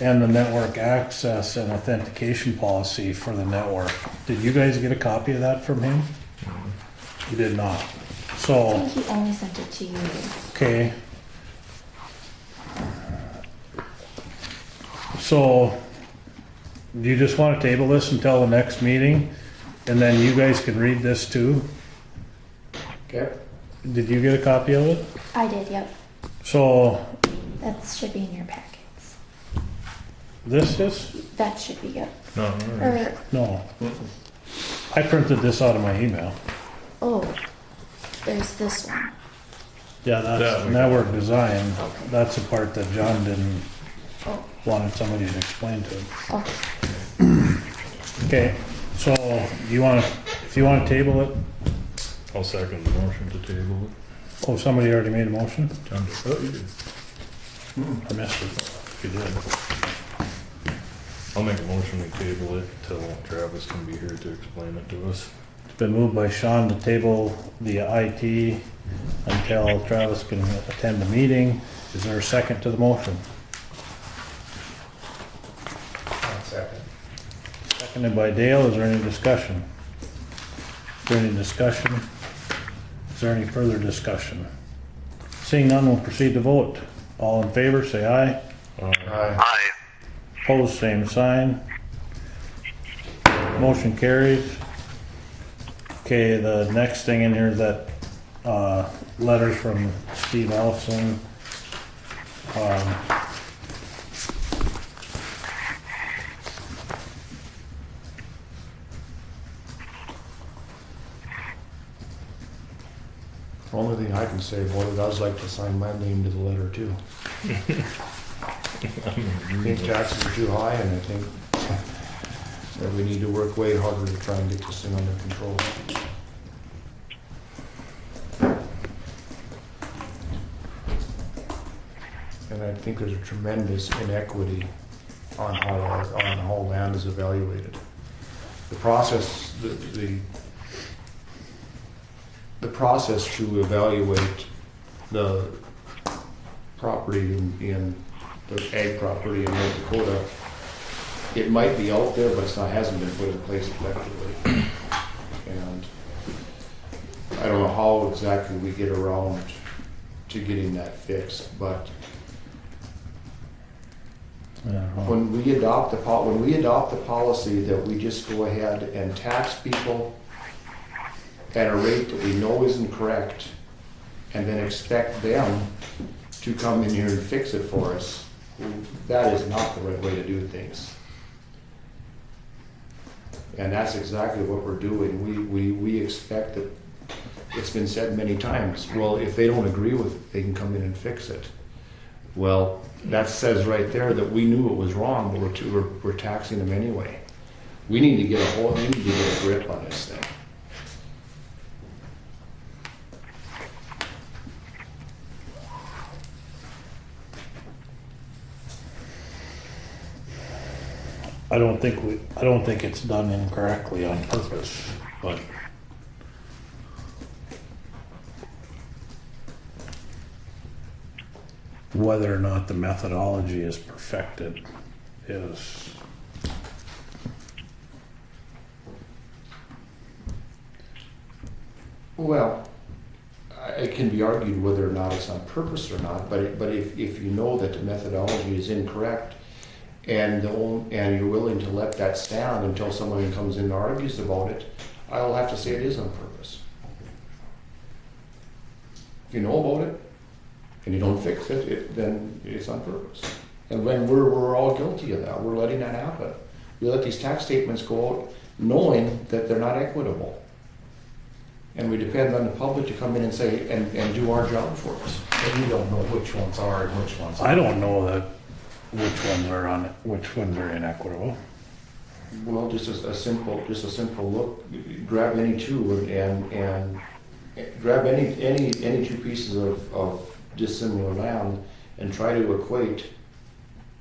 and the network access and authentication policy for the network. Did you guys get a copy of that from him? You did not. I So, think he only sent it to you. okay. So, do you just want to table this until the next meeting? And then you guys can read this too? Okay. Did you get a copy of it? I did, yep. So, That should be in your packets. this is? That should be, yep. No, Or, No. I printed this out of my email. oh, there's this one. Yeah, that's That we- network design. That's the part that John didn't, Oh, wanted somebody to explain to him. oh, Okay, so you want to, if you want to table it, I'll second the motion to table it. oh, somebody already made a motion? John did. Oh, you did. I missed it. If you did. I'll make a motion to table it till Travis can be here to explain it to us. It's been moved by Sean to table the IT until Travis can attend the meeting. Is there a second to the motion? Second. Seconded by Dale. Is there any discussion? Is there any discussion? Is there any further discussion? Seeing none, we'll proceed to vote. All in favor, say aye. Aye. Aye. Opposed, same sign. Motion carries. Okay, the next thing in here is that, letters from Steve Ellison. Only thing I can say about it, I'd like to sign my name to the letter too. I think taxes are too high and I think that we need to work way harder to try and get this thing under control. I think there's a tremendous inequity on how land is evaluated. The process, the process to evaluate the property in the ag property in North Dakota, it might be out there, but hasn't been put in place effectively. And I don't know how exactly we get around to getting that fixed, but when we adopt the policy that we just go ahead and tax people at a rate that we know isn't correct, and then expect them to come in here and fix it for us, that is not the right way to do things. And that's exactly what we're doing. We expect that. It's been said many times, well, if they don't agree with it, they can come in and fix it. Well, that says right there that we knew it was wrong, but we're taxing them anyway. We need to get a grip on this thing. I don't think it's done incorrectly on purpose, but whether or not the methodology is perfected is well, it can be argued whether or not it's on purpose or not, but if you know that the methodology is incorrect and you're willing to let that stand until somebody comes in and argues about it, I'll have to say it is on purpose. If you know about it and you don't fix it, then it's on purpose. And when we're all guilty of that, we're letting that happen. We let these tax statements go out knowing that they're not equitable. And we depend on the public to come in and say, and do our job for us. And you don't know which ones are and which ones aren't. I don't know that which ones are inequitable. Well, just a simple look. Grab any two and grab any two pieces of dissimilar land and try to equate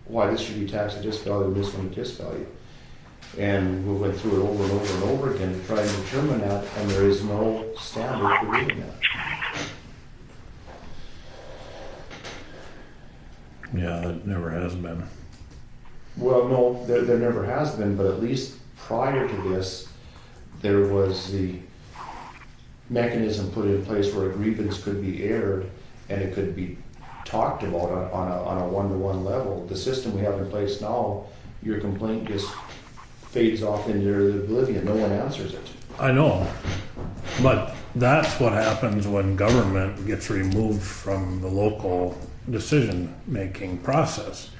why this should be taxed at this value and this one at this value. And we went through it over and over and over again to try and determine that, and there is no standard for doing that. Yeah, that never has been. Well, no, there never has been, but at least prior to this, there was the mechanism put in place where a grievance could be aired and it could be talked about on a one-to-one level. The system we have in place now, your complaint just fades off into oblivion. No one answers it. I know, but that's what happens when government gets removed from the local decision-making process.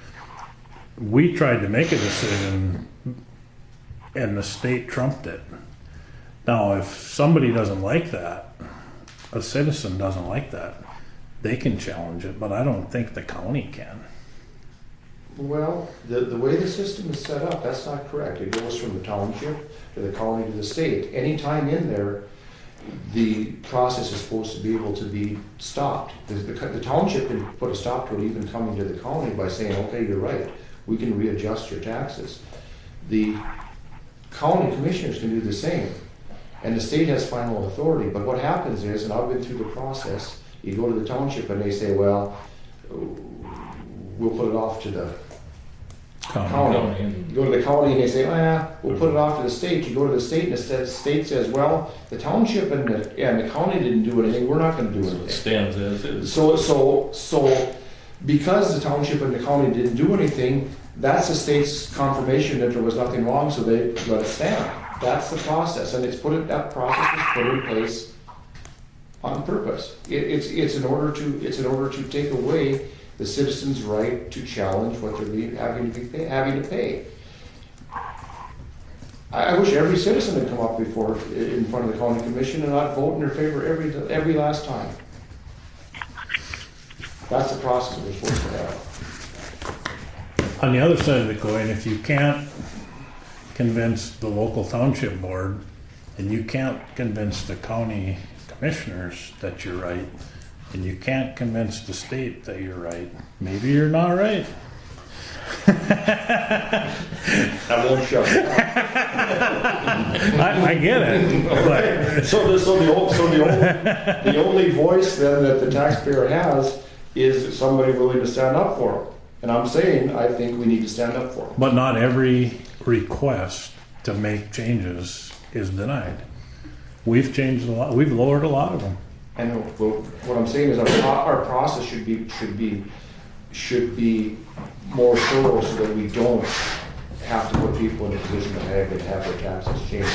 We tried to make a decision and the state trumped it. Now, if somebody doesn't like that, a citizen doesn't like that, they can challenge it, but I don't think the county can. Well, the way the system is set up, that's not correct. It goes from the township to the county to the state. Any time in there, the process is supposed to be able to be stopped. The township can put a stop to it even coming to the county by saying, okay, you're right, we can readjust your taxes. The county commissioners can do the same, and the state has final authority. But what happens is, and I've been through the process, you go to the township and they say, well, we'll put it off to the county. You go to the county and they say, we'll put it off to the state. You go to the state and the state says, well, the township and the county didn't do anything, we're not going to do anything. It stands as is. So because the township and the county didn't do anything, that's the state's confirmation that there was nothing wrong, so they let it stand. That's the process, and that process was put in place on purpose. It's in order to take away the citizens' right to challenge what they're having to pay. I wish every citizen had come up in front of the county commission and not vote in their favor every last time. That's the process we're supposed to have. On the other side of the coin, if you can't convince the local township board and you can't convince the county commissioners that you're right, and you can't convince the state that you're right, maybe you're not right. I won't shut it. I get it, but The only voice then that the taxpayer has is somebody willing to stand up for them. And I'm saying, I think we need to stand up for them. but not every request to make changes is denied. We've changed a lot. We've lowered a lot of them. I know, but what I'm saying is our process should be more thorough so that we don't have to put people in a position to have their taxes changed.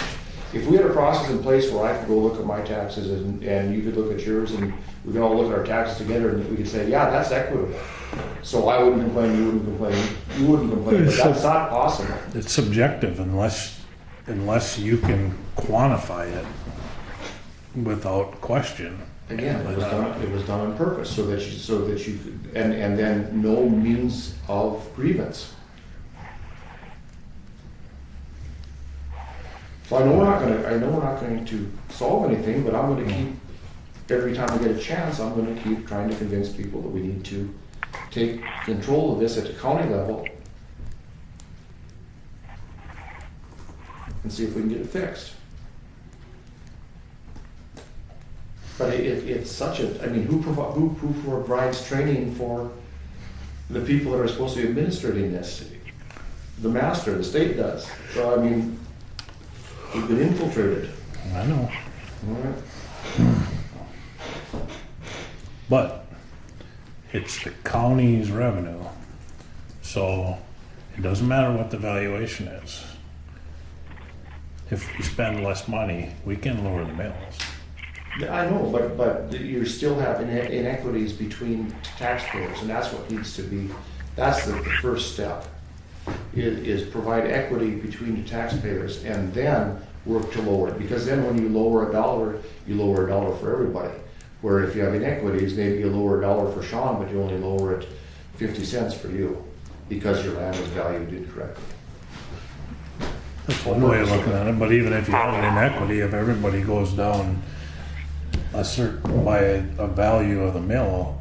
If we had a process in place where I could go look at my taxes and you could look at yours and we could all look at our taxes together and we could say, yeah, that's equitable. So I wouldn't complain, you wouldn't complain, but that's not possible. It's subjective unless you can quantify it without question. Again, it was done on purpose so that you could, and then no means of grievance. So I know we're not going to solve anything, but I'm going to keep, every time I get a chance, I'm going to keep trying to convince people that we need to take control of this at the county level and see if we can get it fixed. But it's such a, I mean, who provides training for the people that are supposed to be administering this? The master, the state does. So I mean, we've been infiltrated. I know. All right. But it's the county's revenue. So it doesn't matter what the valuation is. If we spend less money, we can lower the mills. I know, but you still have inequities between taxpayers, and that's what needs to be, that's the first step, is provide equity between the taxpayers and then work to lower it. Because then when you lower a dollar for everybody. Where if you have inequities, maybe you lower a dollar for Sean, but you only lower it 50 cents for you because your land was valued incorrectly. That's one way of looking at it, but even if you have an inequity, if everybody goes down by a value of the mill,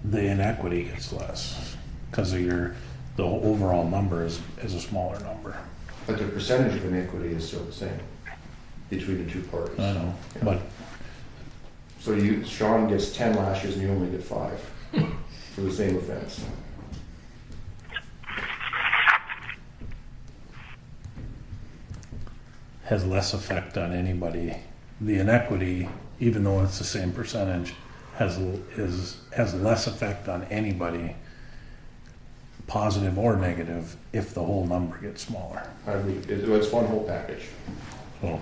the inequity gets less because of the overall number is a smaller number. But the percentage of inequity is still the same between the two parties. I know, Yeah. but So Sean gets 10 lashes and you only get 5 for the same offense. has less effect on anybody. The inequity, even though it's the same percentage, has less effect on anybody, positive or negative, if the whole number gets smaller. I mean, it's one whole package. So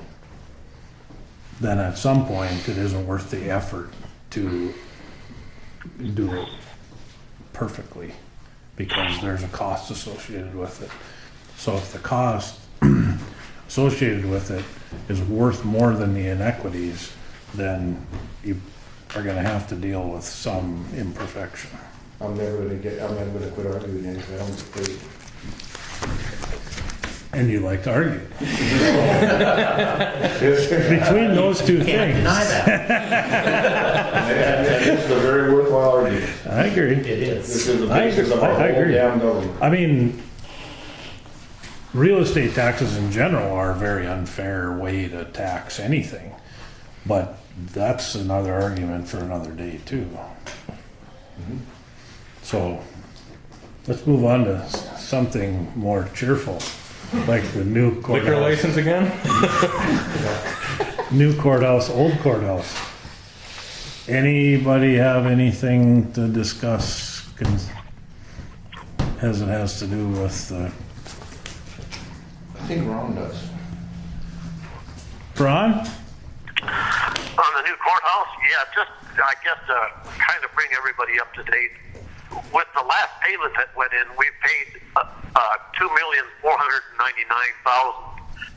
then at some point, it isn't worth the effort to do it perfectly because there's a cost associated with it. So if the cost associated with it is worth more than the inequities, then you are going to have to deal with some imperfection. I'm never gonna quit arguing anything. I don't get paid. And you like to argue. Between those two things. And it's a very worthwhile argument. I agree. It is. This is the basis of our I whole agree. damn government. I mean, real estate taxes in general are a very unfair way to tax anything. But that's another argument for another day too. So let's move on to something more cheerful, like the new Liquor courthouse. license again? New courthouse, old courthouse. Anybody have anything to discuss as it has to do with the... I think Ron does. Ron? On the new courthouse, yeah, just, I guess, kind of bring everybody up to date. With the last payment that went in, we paid $2,499,000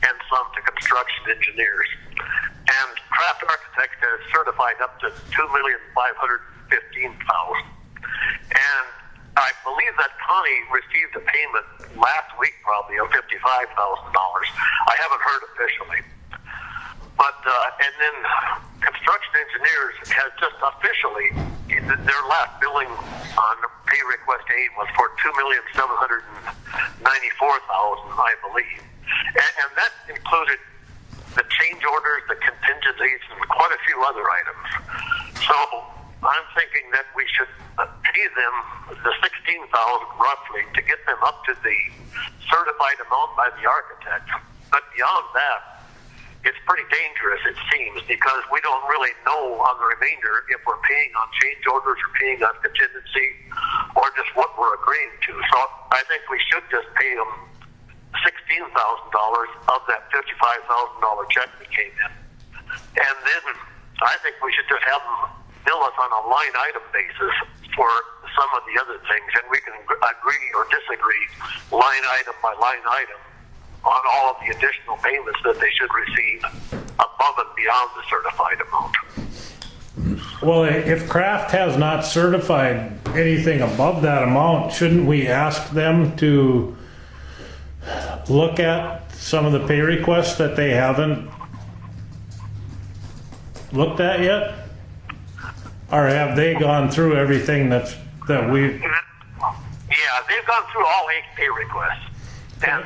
and some to construction engineers. And Craft Architect has certified up to $2,515,000. And I believe that Connie received a payment last week probably of $55,000. I haven't heard officially. But, and then construction engineers has just officially, their last billing on pay request 8 was for $2,794,000, I believe. And that included the change orders, the contingencies, and quite a few other items. So I'm thinking that we should pay them the $16,000 roughly to get them up to the certified amount by the architect. But beyond that, it's pretty dangerous, it seems, because we don't really know on the remainder if we're paying on change orders or paying on contingency or just what we're agreeing to. So I think we should just pay them $16,000 of that $55,000 check that came in. And then I think we should just have them bill us on a line item basis for some of the other things, and we can agree or disagree line item by line item on all of the additional payments that they should receive above and beyond the certified amount. Well, if Kraft has not certified anything above that amount, shouldn't we ask them to look at some of the pay requests that they haven't looked at yet? Or have they gone through everything that we? Yeah, they've gone through all 8 pay requests, and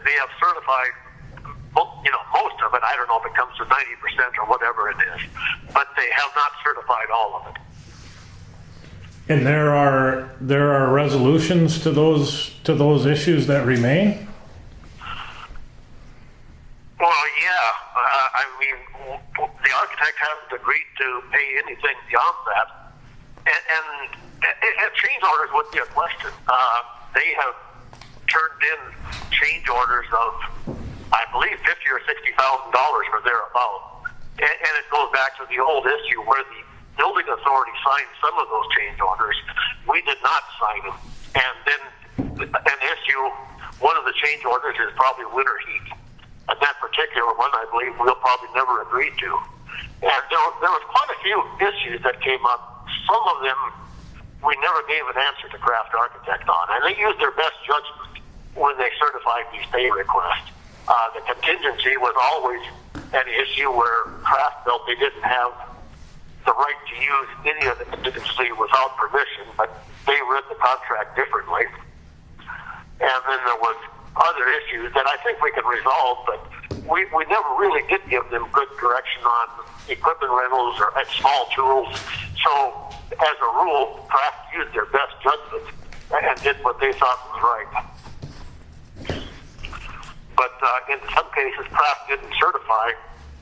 they have certified, most of it. I don't know if it comes to 90% or whatever it is, but they have not certified all of it. And there are resolutions to those issues that remain? Well, yeah. I mean, the architect hasn't agreed to pay anything beyond that. And change orders would be a question. They have turned in change orders of, I believe, $50,000 or $60,000 or thereabout. And it goes back to the old issue where the building authority signed some of those change orders. We did not sign them. And then an issue, one of the change orders is probably winter heat. And that particular one, I believe, we'll probably never agree to. And there was quite a few issues that came up. Some of them we never gave an answer to Kraft Architect on. And they used their best judgment when they certified these pay requests. The contingency was always an issue where Kraft felt they didn't have the right to use any of the contingency without permission, but they read the contract differently. And then there was other issues that I think we can resolve, but we never really did give them good direction on equipment rentals or small tools. So as a rule, Kraft used their best judgment and did what they thought was right. But in some cases, Kraft didn't certify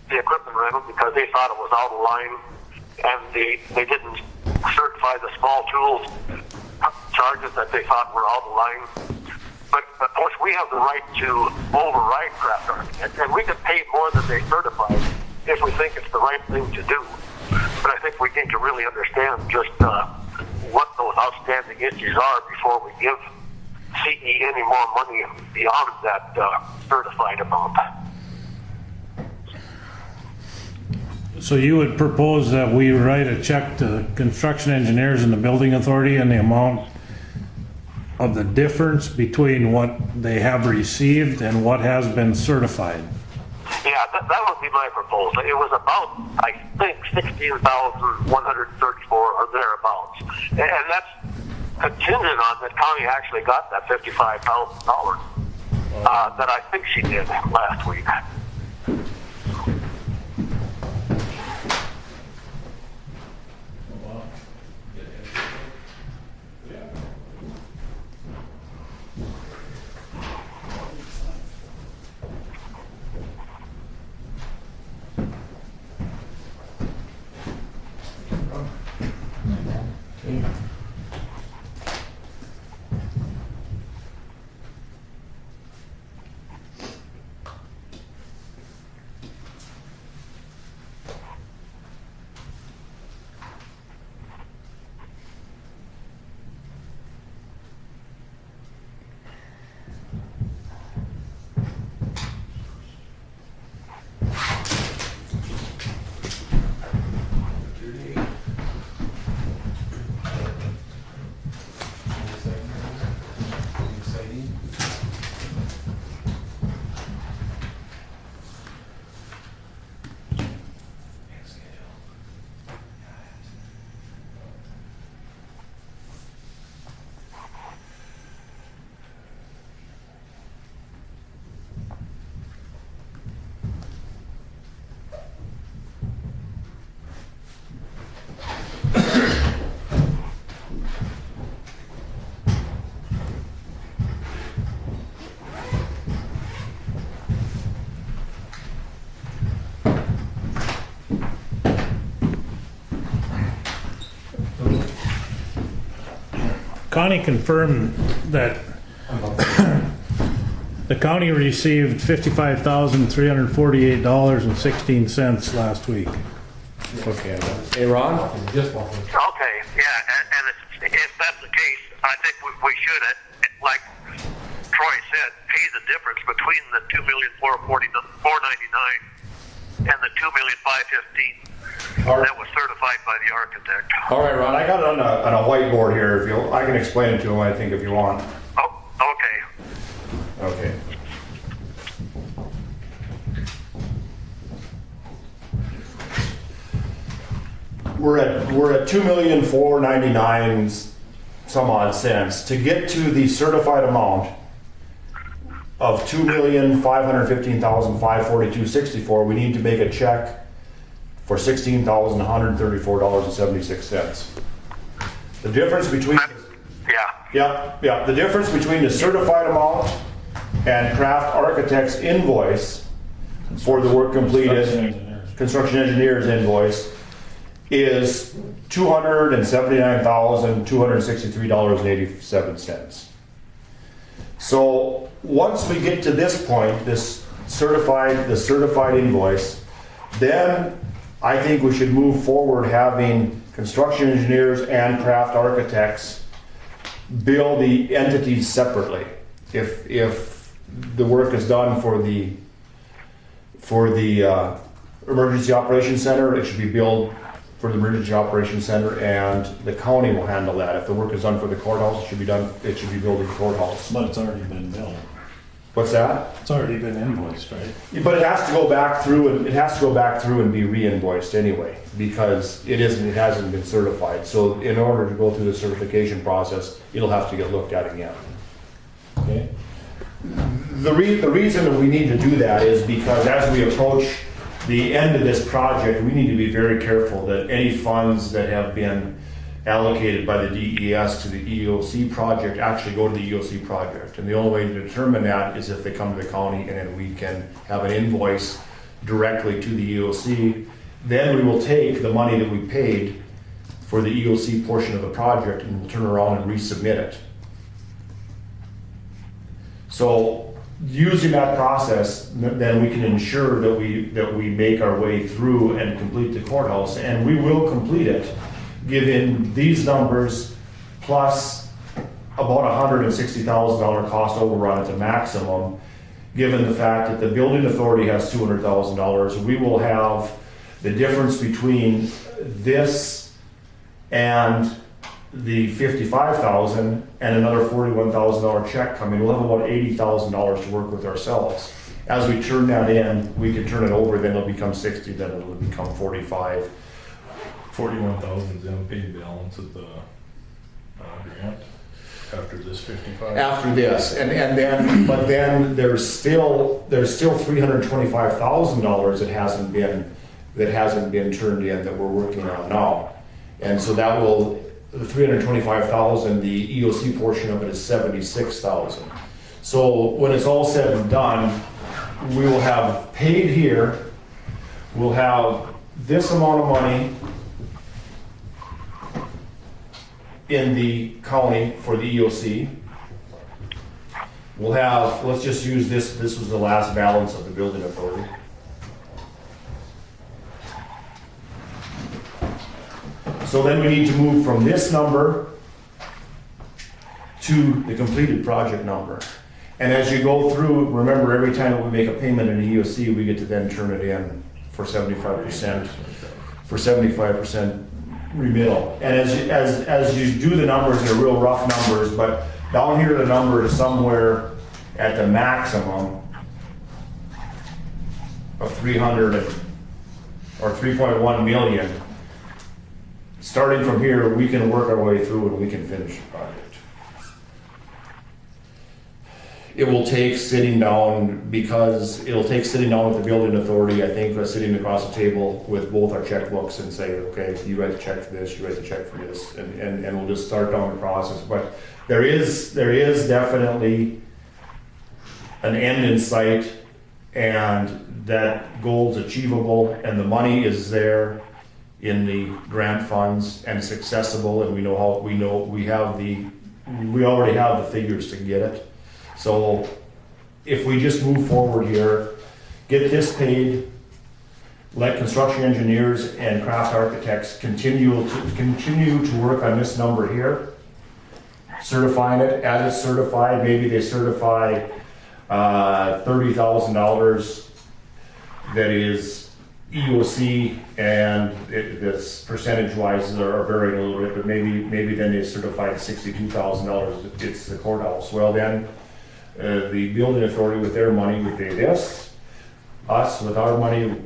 the equipment rental because they thought it was out of line, and they didn't certify the small tools charges that they thought were out of line. But of course, we have the right to override Kraft Architect, and we can pay more than they certified if we think it's the right thing to do. But I think we need to really understand just what those outstanding issues are before we give CE any more money beyond that certified amount. So you would propose that we write a check to construction engineers and the building authority and the amount of the difference between what they have received and what has been certified? Yeah, that would be my proposal. It was about, I think, $16,134 or thereabouts. And that's contingent on that county actually got that $55,000 that I think she did last week. Connie confirmed that the county received $55,348.16 last week. Okay. Hey, Ron? Okay, yeah, and if that's the case, I think we should, like Troy said, pay the difference between the $2,499,499 and the $2,515,000 that was certified by the architect. All right, Ron, I got it on a whiteboard here. If you, I can explain it to him, I think, if you want. Oh, okay. Okay. We're at $2,499,000 some odd cents. To get to the certified amount of $2,515,542.64, we need to make a check for $16,134.76. The difference between the difference between the certified amount and Craft Architect's invoice for the work completed, construction engineer's invoice, is $279,263.87. So once we get to this point, the certified invoice, then I think we should move forward having construction engineers and Craft Architects bill the entities separately. If the work is done for the emergency operations center, it should be billed for the emergency operations center, and the county will handle that. If the work is done for the courthouse, it should be billed in the courthouse. But it's already been billed. What's that? It's already been invoiced, right? But it has to go back through and be re-invoiced anyway, because it hasn't been certified. So in order to go through the certification process, it'll have to get looked at again. Okay. The reason that we need to do that is because as we approach the end of this project, we need to be very careful that any funds that have been allocated by the DES to the EOC project actually go to the EOC project. And the only way to determine that is if they come to the county, and then we can have an invoice directly to the EOC. Then we will take the money that we paid for the EOC portion of the project and we'll turn around and resubmit it. So using that process, then we can ensure that we make our way through and complete the courthouse, and we will complete it, given these numbers plus about $160,000 cost overrun at the maximum. Given the fact that the building authority has $200,000, we will have the difference between this and the $55,000 and another $41,000 check coming. We'll have about $80,000 to work with ourselves. As we turn that in, we can turn it over, then it'll become 60, then it'll become 45. 41,000 is the unpaid balance of the grant after this 55. After this, and then, but then there's still $325,000 that hasn't been turned in that we're working on now, and so that will. The $325,000, the EOC portion of it is $76,000. So when it's all said and done, we will have paid here, we'll have this amount of money in the county for the EOC. We'll have, let's just use this was the last balance of the building authority. So then we need to move from this number to the completed project number. And as you go through, remember, every time that we make a payment in the EOC, we get to then turn it in for 75%, remittal. And as you do the numbers, they're real rough numbers, but down here the number is somewhere at the maximum of 300 or 3.1 million. Starting from here, we can work our way through and we can finish the project. It will take sitting down with the building authority, I think, sitting across the table with both our checkbooks and say, okay, you write the check for this, you write the check for this, and we'll just start down the process. But there is definitely an end in sight, and that goal's achievable, and the money is there in the grant funds, and it's accessible, and we have the we already have the figures to get it. So if we just move forward here, get this paid, let construction engineers and craft architects continue to work on this number here, certifying it. As it's certified, maybe they certify $30,000 that is EOC, and this percentage-wise are varying a little bit, but maybe then they certify $62,000. It's the courthouse. Well, then the building authority with their money would pay this. Us with our money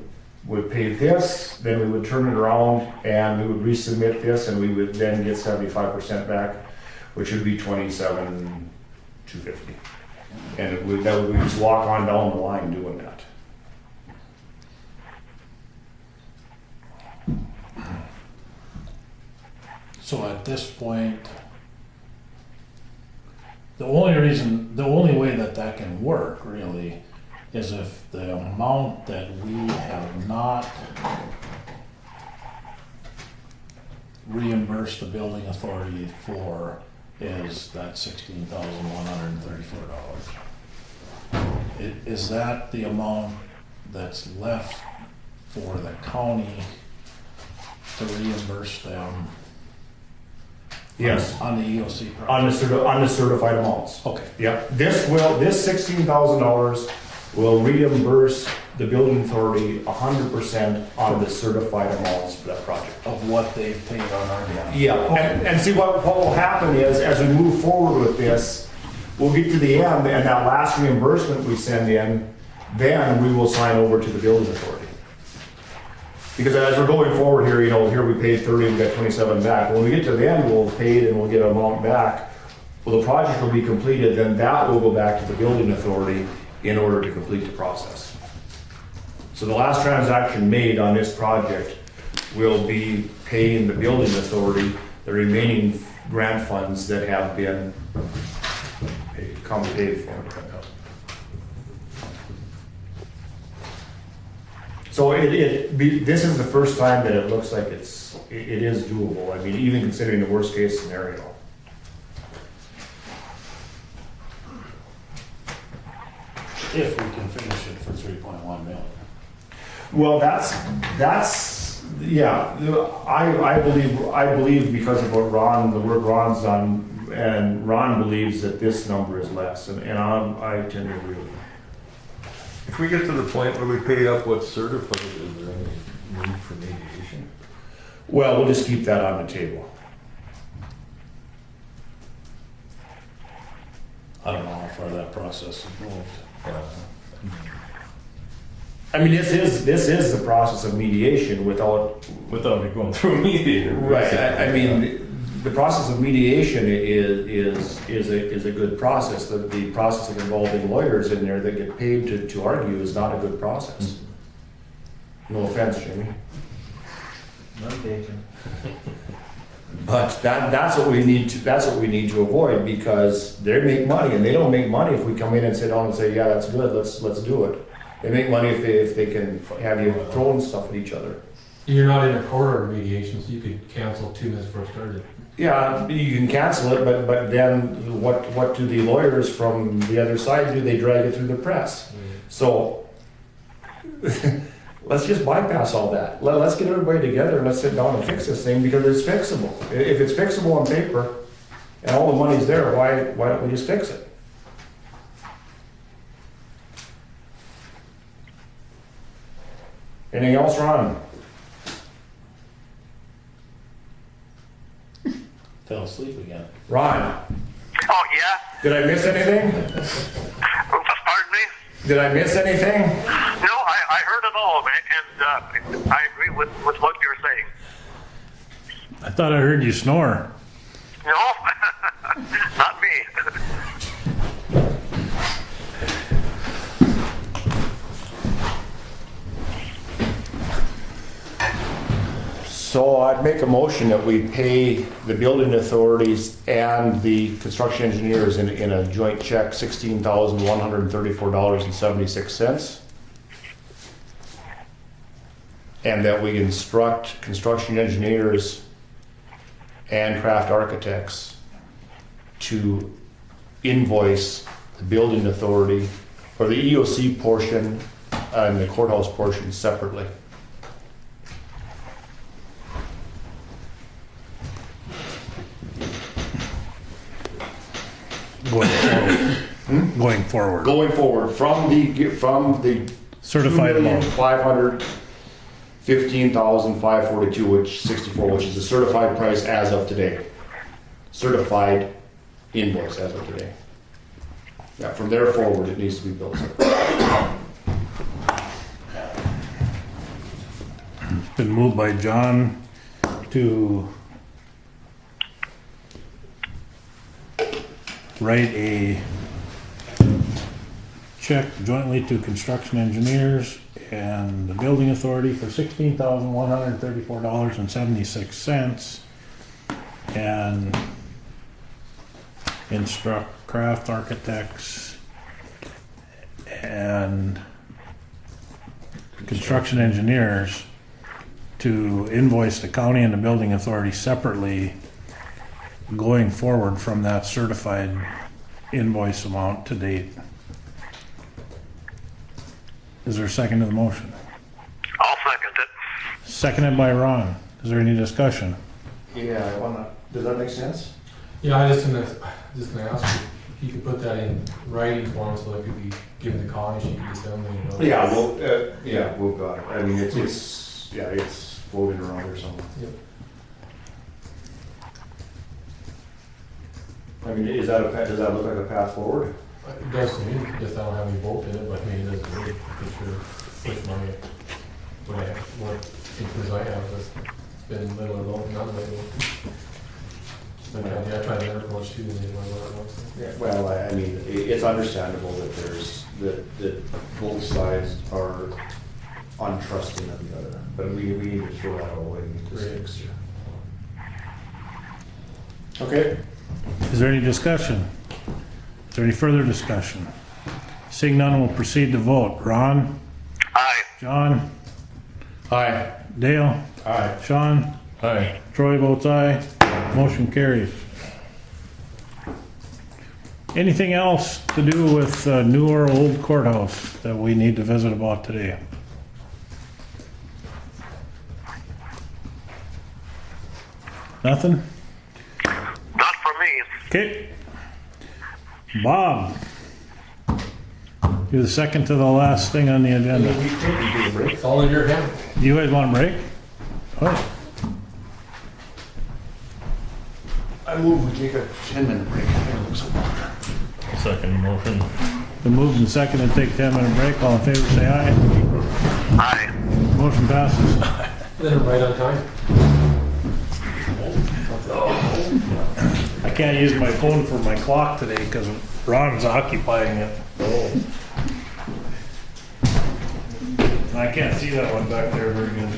would pay this. Then we would turn it around and we would resubmit this, and we would then get 75% back, which would be $27,250. And we just walk on down the line doing that. So at this point, the only way that can work really is if the amount that we have not reimbursed the building authority for is that $16,134. Is that the amount that's left for the county to reimburse them? Yes. On the EOC project? On the certified amounts. Okay. Yep. This $16,000 will reimburse the building authority 100% on the certified amounts for that project. Of what they've paid on our behalf? Yeah, and see what will happen is, as we move forward with this, we'll get to the end, and that last reimbursement we send in, then we will sign over to the building authority. Because as we're going forward here, here we paid 30, we got 27 back. When we get to the end, we'll pay it and we'll get an amount back. Well, the project will be completed, then that will go back to the building authority in order to complete the process. So the last transaction made on this project will be paying the building authority the remaining grant funds that have been paid for. So this is the first time that it looks like it is doable. I mean, even considering the worst case scenario. If we can finish it for 3.1 million. Well, that's yeah. I believe because of what the work Ron's done, and Ron believes that this number is less, and I tend to agree with him. If we get to the point where we pay up what's certified, is there any need for mediation? Well, we'll just keep that on the table. I don't know how far that process has moved. I mean, this is the process of mediation without Without it going through a mediator. right. I mean, the process of mediation is a good process. The process of involving lawyers in there that get paid to argue is not a good process. No offense, Jimmy. None taken. But that's what we need to avoid, because they make money, and they don't make money if we come in and sit down and say, yeah, that's good, let's do it. They make money if they can have you throwing stuff at each other. You're not in a court order mediation, so you could cancel 2 minutes before it started. Yeah, you can cancel it, but then what do the lawyers from the other side do? They drag it through the press. So let's just bypass all that. Let's get everybody together and let's sit down and fix this thing, because it's fixable. If it's fixable on paper and all the money's there, why don't we just fix it? Anything else, Ron? Fell asleep again. Ron, Oh, yeah? did I miss anything? Pardon me? Did I miss anything? No, I heard it all, man, and I agree with what you're saying. I thought I heard you snore. No, not me. So I'd make a motion that we pay the building authorities and the construction engineers in a joint check $16,134.76. And that we instruct construction engineers and craft architects to invoice the building authority or the EOC portion and the courthouse portion separately. Going forward. Going forward from the Certified amount. 515,542, which 64, which is the certified price as of today. Certified invoice as of today. Yeah, from there forward, it needs to be built. It's been moved by John to write a check jointly to construction engineers and the building authority for $16,134.76 and instruct craft architects and construction engineers to invoice the county and the building authority separately going forward from that certified invoice amount to date. Is there a second to the motion? I'll second it. Seconded by Ron. Is there any discussion? Yeah, I wanna, does that make sense? Yeah, I just gonna ask you if you could put that in writing form so it could be given to Connie, she could just send me, you know. Yeah, we've got it. I mean, it's floating around or something. Yep. I mean, does that look like a path forward? It does to me, just I don't have any vote in it, but I mean, it doesn't really, for sure, push money, what interest I have, but it's been little or none lately. But yeah, I tried to approach too, and they went where it was. Yeah, well, I mean, it's understandable that that both sides are untrusting of the other, but we need to throw that away. Great. Okay. Is there any discussion? Is there any further discussion? Seeing none, we'll proceed to vote. Ron? Aye. John? Aye. Dale? Aye. Sean? Aye. Troy votes aye. Motion carries. Anything else to do with new or old courthouse that we need to visit about today? Nothing? Not for me. Okay. Bob? You're the second to the last thing on the agenda. It's all in your hand. Do you guys want a break? Oh, I move we take a 10-minute break. Second motion. been moved and seconded to take a 10-minute break. All in favor, say aye. Aye. Motion passes. Then right on time. I can't use my phone for my clock today because Ron's occupying it. And I can't see that one back there very good.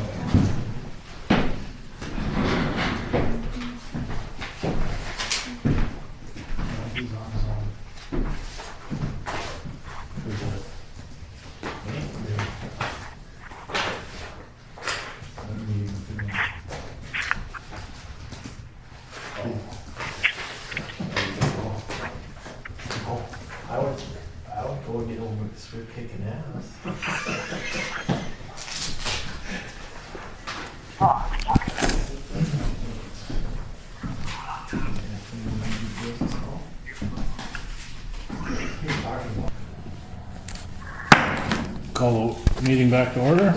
I would go get home and start kicking ass. Call the meeting back to order.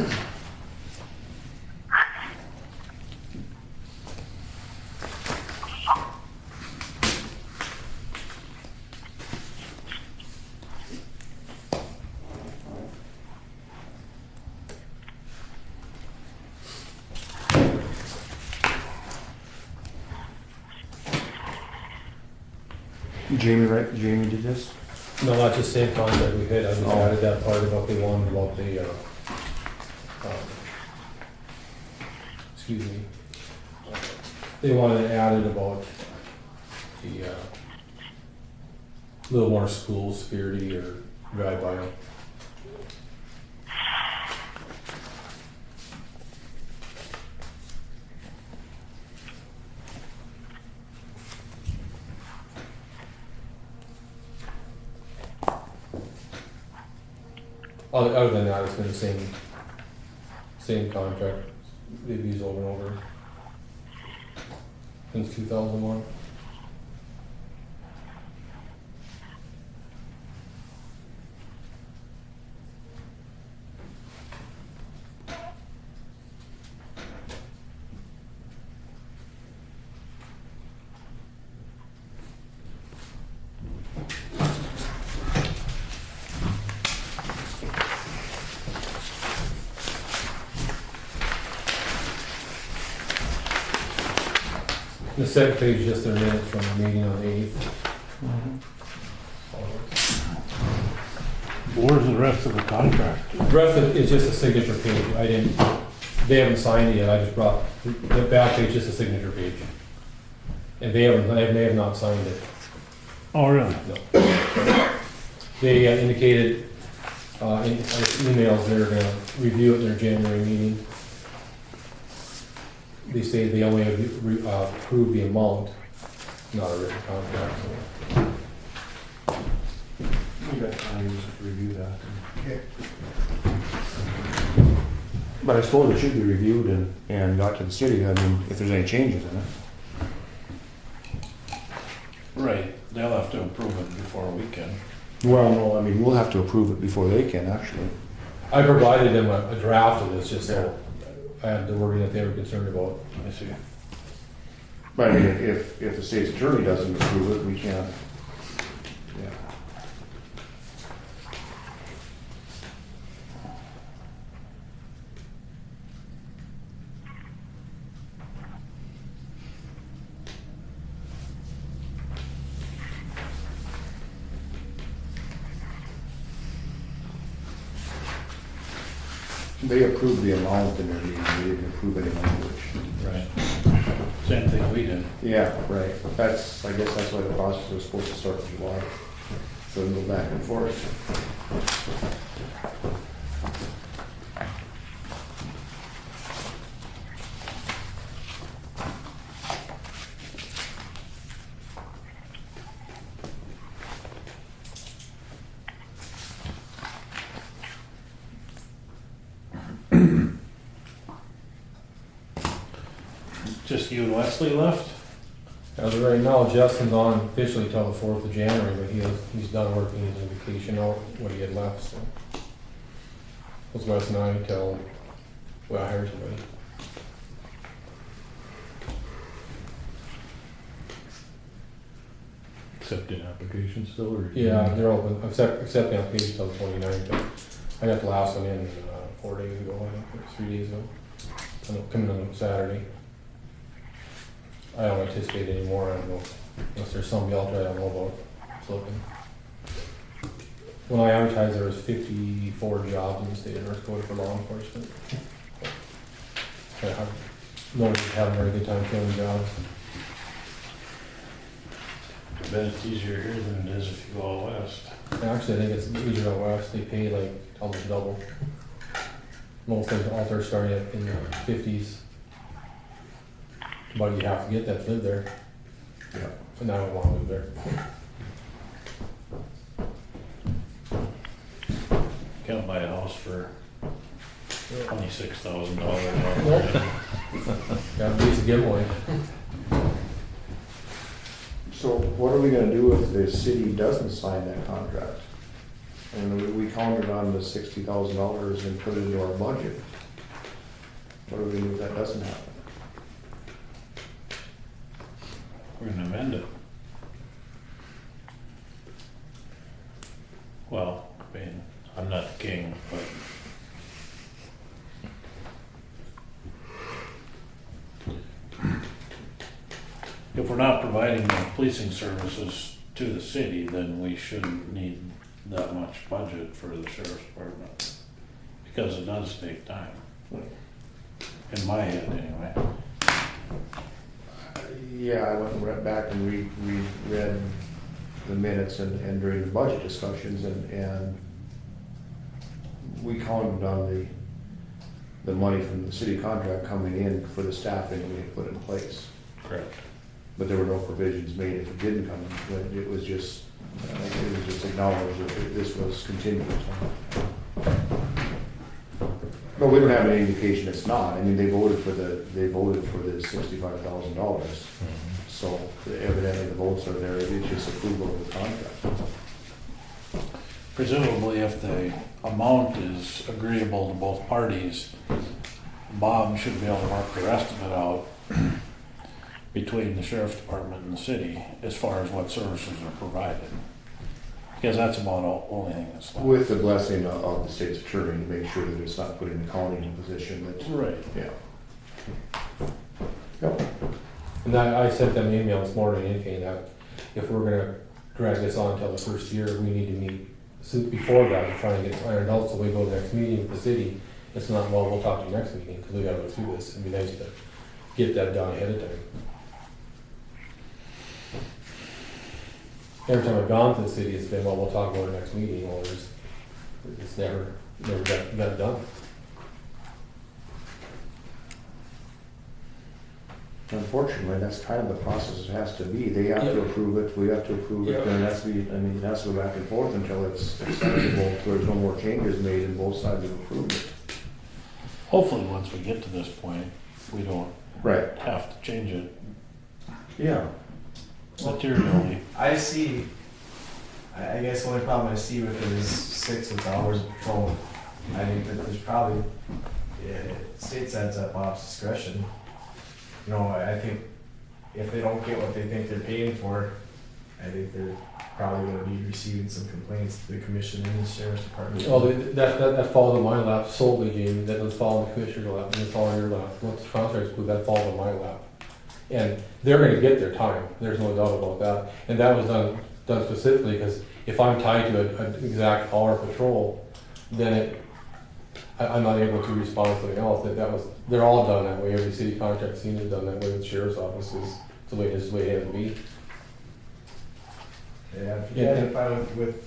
Jamie did this? No, not just same contract we had, I just added that part about the one about the, excuse me. They wanted added about the, little more school security or drive-by. Other than that, it's been the same contract they've used over and over since 2001. The second page is just their minutes from the meeting on the 8th. Where's the rest of the contract? The rest of it is just a signature page. They haven't signed it yet. I just brought the back page, just a signature page. And they have not signed it. Oh, really? No. They indicated in emails they're going to review it in their January meeting. They say they only approve the amount, not a written contract. So. You got time to review that. Okay. But I suppose it should be reviewed and got to the city, I mean, if there's any changes in it. Right, they'll have to approve it before we can. Well, no, I mean, we'll have to approve it before they can, actually. I provided them a draft of this just so I had the wording that they were concerned about. I see. But I mean, if the state's attorney doesn't approve it, we can't. Yeah. They approved the amount in their meeting, they didn't approve any language. Right. Same thing we did. Yeah, right. I guess that's why the process was supposed to start in July. So we go back and forth. Just you and Wesley left? As of right now, Justin's on officially till the 4th of January, but he's done working, he's on vacation out what he had left, so. It was Wes and I till, well, I hired somebody. Accepting applications still, or? Yeah, they're open, accepting applications till the 29th, but I got the last one in 4 days ago, I think, or 3 days ago. I'm coming on Saturday. I don't anticipate any more, I don't know, unless there's somebody else I don't know about, it's looking. When I advertised, there was 54 jobs in the state of North Dakota for law enforcement. Nobody's having a very good time filling jobs. I bet it's easier here than it is if you go out west. Actually, I think it's easier out west, they pay like almost double. Most of them out there starting at in the 50s. But you have to get that to live there. Yeah. And I don't want to live there. Can't buy a house for $26,000. Got at least a giveaway. So what are we gonna do if the city doesn't sign that contract? And we counted on the $60,000 and put it into our budget. What do we do if that doesn't happen? We're gonna amend it. Well, I mean, I'm not the king, but if we're not providing the policing services to the city, then we shouldn't need that much budget for the sheriff's department. Because it does take time. In my head, anyway. Yeah, I went and read back and reread the minutes and during the budget discussions and we counted on the money from the city contract coming in for the staffing we had put in place. Correct. But there were no provisions made if it didn't come in. It was just acknowledged that this was continued. But we don't have any indication it's not. I mean, they voted for the $65,000. So evidently the votes are there, it's just approval of the contract. Presumably, if the amount is agreeable to both parties, Bob should be able to work the rest of it out between the sheriff's department and the city as far as what services are provided. Because that's about the only thing that's left. With the blessing of the state's attorney to make sure that it's not putting the county in a position that. Right. Yeah. Yep. And I sent them an email this morning indicating that if we're gonna drag this on until the first year, we need to meet before that, to try and get ironed out, so we go to the next meeting with the city. It's not, well, we'll talk to you next meeting, because we gotta go through this. It'd be nice to get that done ahead of time. Every time I've gone to the city, it's been, well, we'll talk about it next meeting, or it's never got done. Unfortunately, that's kind of the process it has to be. They have to approve it, we have to approve it, and it has to be, I mean, it has to go back and forth until it's acceptable, so there's no more changes made and both sides have approved it. Hopefully, once we get to this point, we don't Right. have to change it Yeah. materially. I see, I guess the only problem I see with it is 6 hours of patrol. I think that there's probably, state sets at Bob's discretion. You know, I think if they don't get what they think they're paying for, I think they're probably gonna be receiving some complaints to the commission and the sheriff's department. Well, that falls on my lap solely, Jamie. That doesn't fall on the commissioner's lap, it doesn't fall on your lap. Once the contract's approved, that falls on my lap. And they're gonna get their time, there's no doubt about that. And that was done specifically because if I'm tied to an exact hour patrol, then I'm not able to respond to something else. They're all done that way. Every city contract scene is done that way with sheriff's offices. It's the way it has to be. Yeah, if you guys are fine with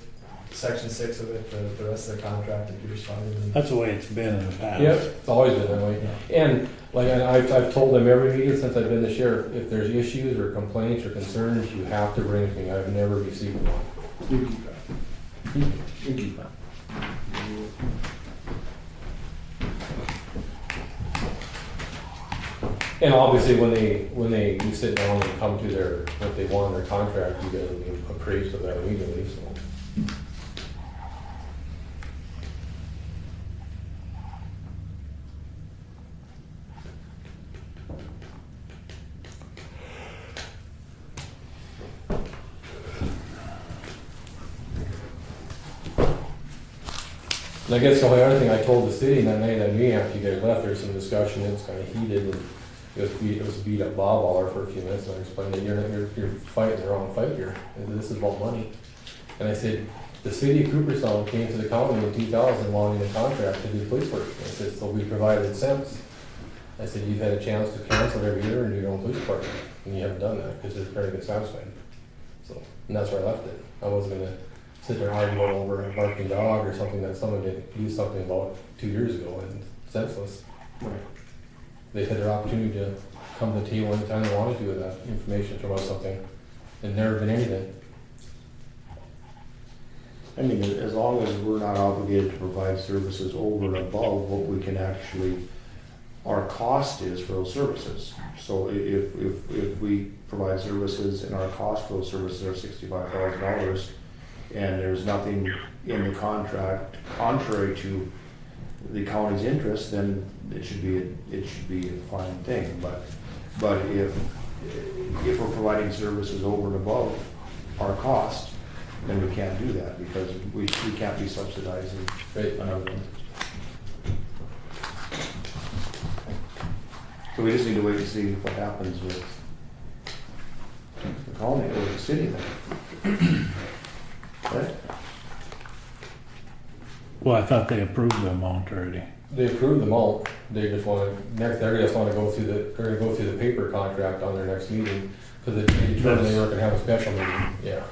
section 6 of it, the rest of the contract, if you're responding. That's the way it's been in the past. Yep, it's always been that way. And like I've told them every meeting since I've been the sheriff, if there's issues or complaints or concerns, you have to bring it to me. I've never received one. You keep that. You keep that. And obviously, when you sit down and come to what they want in their contract, you guys will be appraised of that immediately, so. And I guess the only other thing I told the city that night that meeting after you guys left, there was some discussion, it was kind of heated, and it was beat up Bob Waller for a few minutes, and I explained that you're fighting the wrong fight here, and this is about money. And I said, the city of Cooperstown came to the county in 2000 wanting a contract to do police work. I said, so we provided it since. I said, you've had a chance to cancel every year and do your own police department, and you haven't done that, because they're very good satisfied. So, and that's where I left it. I wasn't gonna sit there arguing over a barking dog or something that someone did do something about 2 years ago, and senseless. Right. They had their opportunity to come to the table anytime they wanted to with that information about something, and never been anything. I mean, as long as we're not obligated to provide services over and above what we can actually, our cost is for those services. So if we provide services and our cost for those services are $65,000 and there's nothing in the contract contrary to the county's interest, then it should be a fine thing. But if we're providing services over and above our cost, then we can't do that because we can't be subsidizing another one. So we just need to wait to see what happens with the county or the city then. Right? Well, I thought they approved the amount already. They approved them all. They just want to they're just want to go through the paper contract on their next meeting because they determined they weren't going to have a special meeting. Yeah.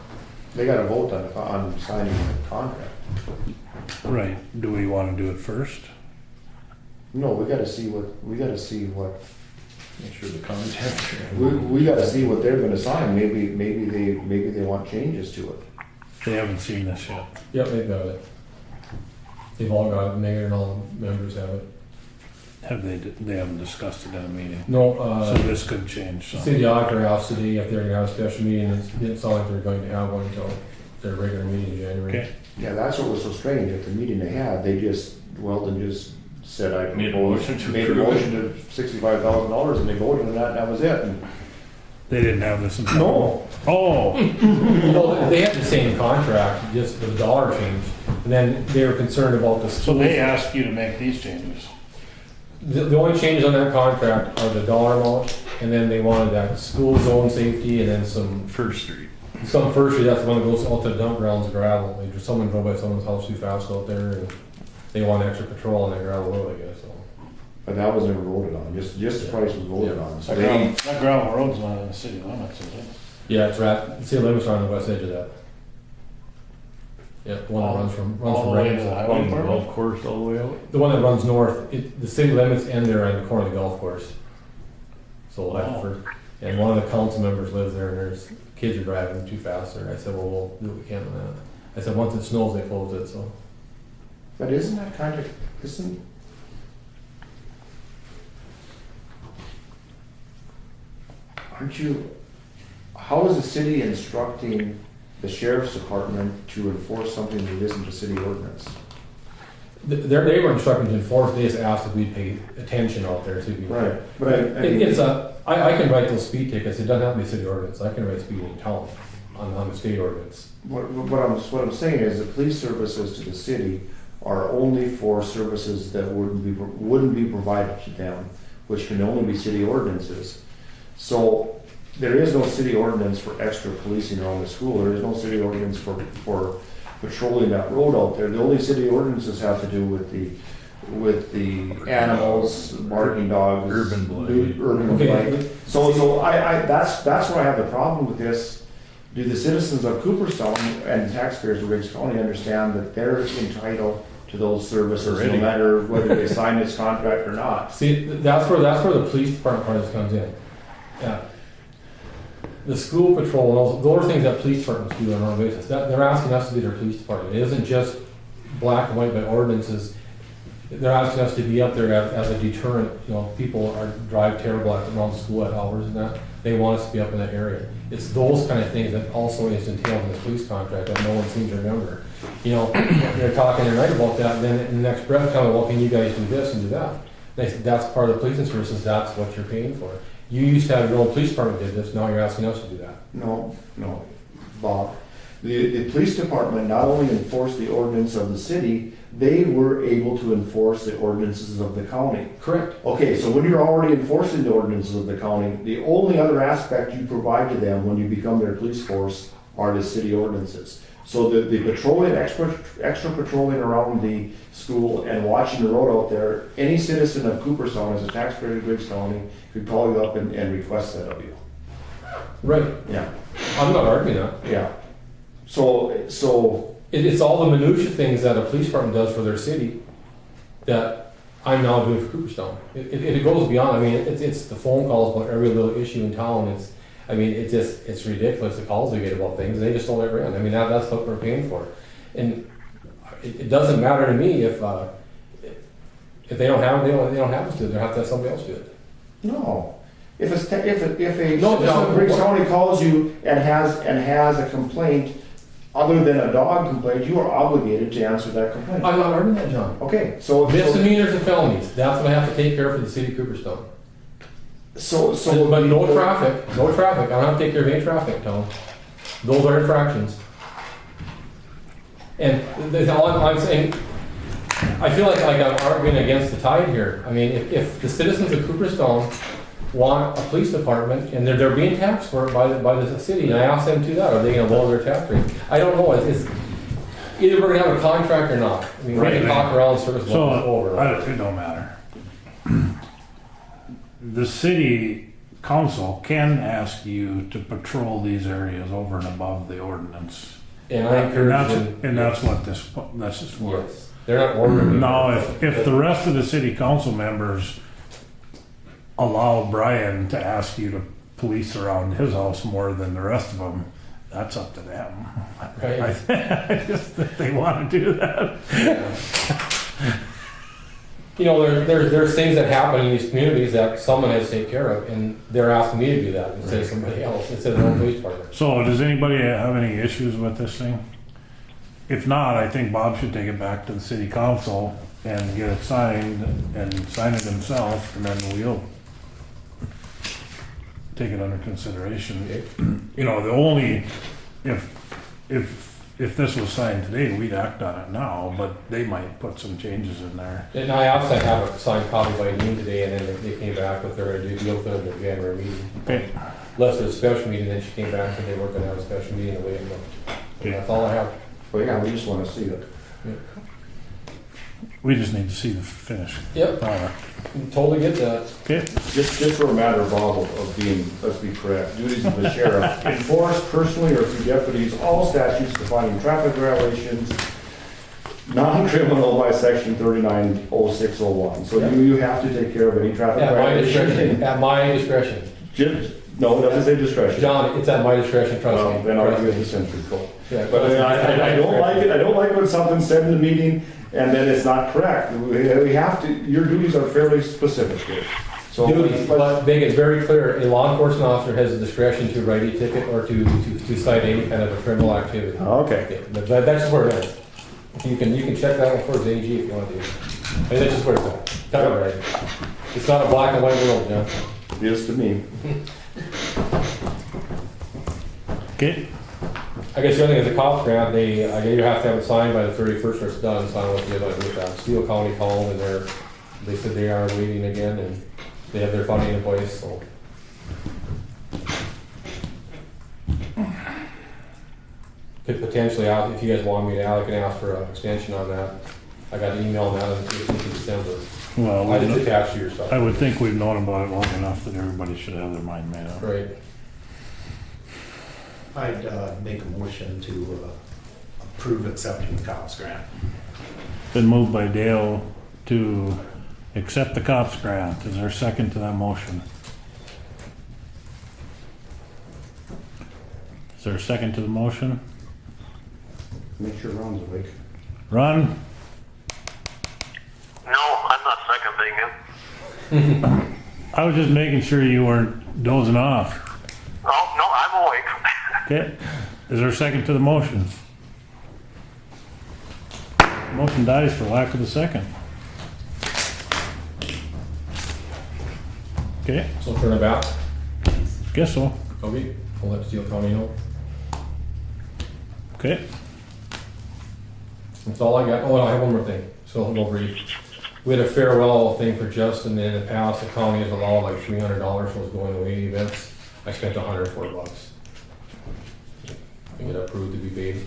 They got to vote on signing the contract. Right. Do we want to do it first? No, we got to see what. Make sure the contract. We got to see what they're going to sign. Maybe they want changes to it. They haven't seen this yet. Yep, they've got it. They've all got it, mayor and all the members have it. They haven't discussed it in a meeting. No, So this could change the some. city auditor asked today if they're gonna have a special meeting, it didn't sound like they're going to have one until their regular meeting in January. Okay, Yeah, that's what was so strange. At the meeting they had, they just, Weldon just said, I Made a proposed- motion to made a approve motion to $65,000 and they voted on that and that was it. And they didn't have this in. no, Oh, No, they have the same contract, just the dollar changed. And then they were concerned about the so schools. they asked you to make these changes. The only changes on that contract are the dollar amount, and then they wanted that school zone safety, and then some First Street. firstly, that's the one that goes out to the dump grounds of gravel. Like, someone drove by someone's house too fast out there, and they want extra patrol on that gravel road, I guess, so. but that was never voted on. Just the price was voted Yeah. on. So That gravel road's not in the city limits, is it? Yeah, it's right, the city limits are on the west edge of that. Yeah, the one that runs from all the way to Reynolds. the highway On the department? golf course all the way out. The one that runs north, the city limits end there on the corner of the golf course. So Oh. that's first, and one of the council members lives there, and there's kids are driving too fast there. I said, well, we'll do what we can on that. I said, once it snows, they close it, so. But isn't that kind of, aren't you, how is the city instructing the sheriff's department to enforce something that isn't a city ordinance? They were instructed to enforce, they just asked if we'd pay attention out there, so we. Right, but I can write those speed tickets, it doesn't have to be city ordinance, I can write speed in town on the state ordinance. what I'm saying is the police services to the city are only for services that wouldn't be provided to them, which can only be city ordinances. So there is no city ordinance for extra policing around the school. There is no city ordinance for patrolling that road out there. The only city ordinances have to do with the animals, barking dogs, Urban blight. urban Okay. blight. So that's where I have the problem with this. Do the citizens of Cooperstown and taxpayers of Griggs County understand that they're entitled to those services no Already. matter whether they sign this contract or not? See, that's where the police department part of this comes in. Yeah. The school patrol, those are things that police departments do on a normal basis. They're asking us to be their police department. It isn't just black and white by ordinances. They're asking us to be up there as a deterrent. You know, people drive terrible around school at hours and that. They want us to be up in that area. It's those kind of things that also is entailed in the police contract that no one seems to remember. You know, they're talking tonight about that, and then in the next breath, tell me, well, can you guys do this and do that? They said, that's part of the policing services, that's what you're paying for. You used to have your own police department did this, now you're asking us to do that. No, Bob. The police department not only enforced the ordinance of the city, they were able to enforce the ordinances of the county. Correct. Okay, so when you're already enforcing the ordinances of the county, the only other aspect you provide to them when you become their police force are the city ordinances. So the patrolling, extra patrolling around the school and watching the road out there, any citizen of Cooperstown as a taxpayer of Griggs County could call you up and request that of you. Right. Yeah, I'm not arguing that. yeah. So It's all the minutia things that a police department does for their city that I'm now doing for Cooperstown. It goes beyond. I mean, it's the phone calls about every little issue in town. It's ridiculous the calls we get about things. They just don't ever end. I mean, that's what we're paying for, and it doesn't matter to me if they don't have us do it. They have to have somebody else do it. no. If a citizen No, of Griggs County calls you and has a complaint other than a dog complaint, you are obligated to answer that complaint. I'm not arguing that, John. Okay, so Misdemeanors and felonies. That's what I have to take care of for the city of Cooperstown. But no traffic. I don't have to take care of any traffic, Tom. Those are infractions. And all I'm saying, I feel like I'm arguing against the tide here. I mean, if the citizens of Cooperstown want a police department and they're being taxed for it by the city, and I ask them to do that, are they going to lower their tax rate? I don't know. It's either we're going to have a contract or not. I mean, we can talk around service So, over. it don't matter. The city council can ask you to patrol these areas over and above the ordinance. And I encourage them. And that's what this is for. Yes. They're not ordering me. Now, if the rest of the city council members allow Brian to ask you to police around his house more than the rest of them, that's up to them. Right. I just think they want to do that. You know, there's things that happen in these communities that someone has to take care of, and they're asking me to do that instead of somebody else, instead of their own police department. So does anybody have any issues with this thing? If not, I think Bob should take it back to the city council and get it signed and sign it himself, and then we'll take it under consideration. You know, the only, if this was signed today, we'd act on it now, but they might put some changes in there. And I also have it signed probably by noon today, and then they came back with their deal with the January meeting. Okay. Less of a special meeting, then she came back and they weren't gonna have a special meeting the way it looked. Okay. That's all I have. Well, yeah, we just wanna see it. We just need to see the finish. Yep, totally get that. Okay, Just for a matter, Bob, of being, let's be correct, duties of the sheriff, enforce personally or through deputies all statutes defining traffic violations, non-criminal by section 390601. So you have to take care of any traffic At my violation. discretion, at my discretion. No, it doesn't say discretion. John, it's at my discretion, trust Well, me. then I'll Trust give me. the century code. Yeah, But I don't like it, I don't like when something's said in the meeting and then it's not correct. We have to, your duties are fairly specific here. So Duties, but make it very clear, a law enforcement officer has the discretion to write a ticket or to cite any kind of a criminal activity. Okay. Okay, but that's where it is. You can check that one for his AG if you want to. I mean, that's just where it's at. Tell it right. It's not a black and white world, John. It is to me. okay. I guess the other thing is the cops grant, you have to have it signed by the 31st or it's done, so I don't know what the other with that. Steele County called and they said they are waiting again and they have their funding in place, so. Could potentially, if you guys want me to, I can ask for an extension on that. I got an email on that on the 15th of December. Well, I just attached to your stuff. I would think we've known about it long enough that everybody should have their mind made up. Right. I'd make a motion to approve accepting the cops grant. Been moved by Dale to accept the cops grant. Is there a second to that motion? Is there a second to the motion? Make sure Ron's awake. Ron? No, I'm not seconding it. I was just making sure you weren't dozing off. Oh, no, I'm awake. Okay. Is there a second to the motion? Motion dies for lack of a second. Okay, So turn it back. guess so. Okay, I'll let Steele County know. Okay. That's all I got. Oh, I have one more thing, so I'll go brief. We had a farewell thing for Justin, and in the past, the county has allowed like $300 for those going away events. I spent $104. I get approved to be paid.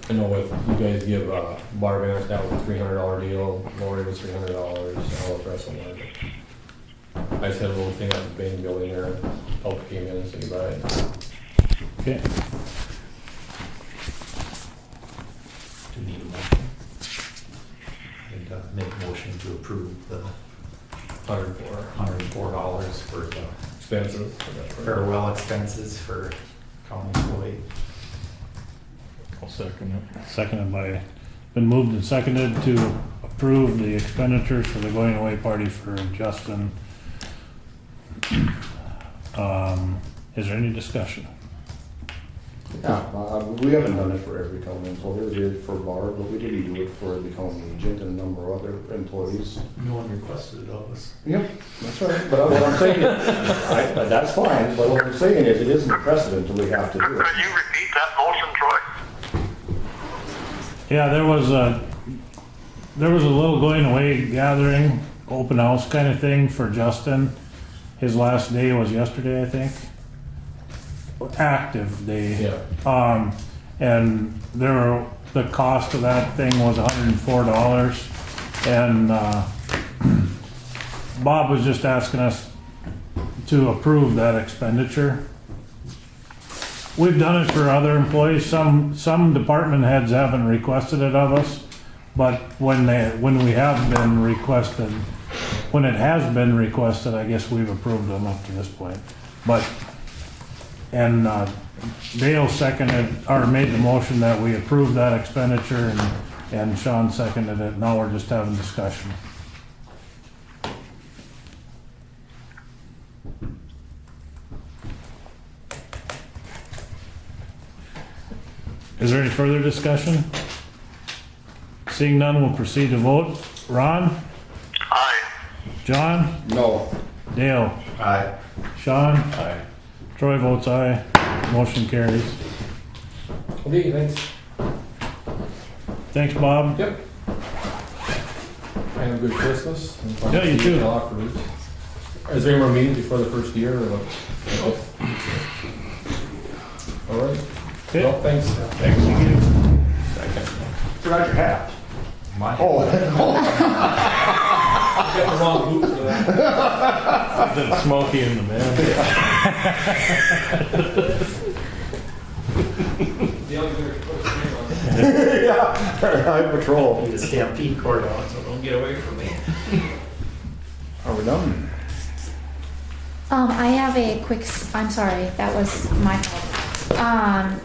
I know what you guys give bar bands, that was a $300 deal, Lori was $300, all the rest of them. I just had a little thing at the main building there, help came in and said goodbye. Okay. Do you need a motion? I'd make a motion to approve the $104 for the Expensive. farewell expenses for county employee. I'll second it. Seconded by, been moved and seconded to approve the expenditures for the going away party for Justin. Is there any discussion? Yeah, we haven't done it for every county employee. We did it for Barb, but we didn't do it for the county agent and a number of other employees. No one requested it of us. Yep, that's right. But what I'm saying, that's fine, but what I'm saying is it isn't a precedent that we have to do Could it. you repeat that motion, Troy? Yeah, there was a little going away gathering, open house kind of thing for Justin. His last day was yesterday, I think. Active day. Yeah. And the cost of that thing was $104. And Bob was just asking us to approve that expenditure. We've done it for other employees. Some department heads haven't requested it of us, but when it has been requested, I guess we've approved them up to this point. But And Dale seconded, or made the motion that we approve that expenditure, and Sean seconded it. Now we're just having discussion. Is there any further discussion? Seeing none, we'll proceed to vote. Ron? Aye. John? No. Dale? Aye. Sean? Aye. Troy votes aye. Motion carries. Okay, thanks. Thanks, Bob. Yep. Have a good Christmas. and Yeah, you see too. afterwards. Is there any more meetings before the first year or what? All right. Okay. Well, thanks. Thanks again. Forgot your hat. My. Oh. Got the wrong boots for that. Is it Smokey and the Man? The other better put a string on it. Yeah, I patrol. Need a stampede cord on, so don't get away from me. Are we done? I have a quick, I'm sorry, that was my fault.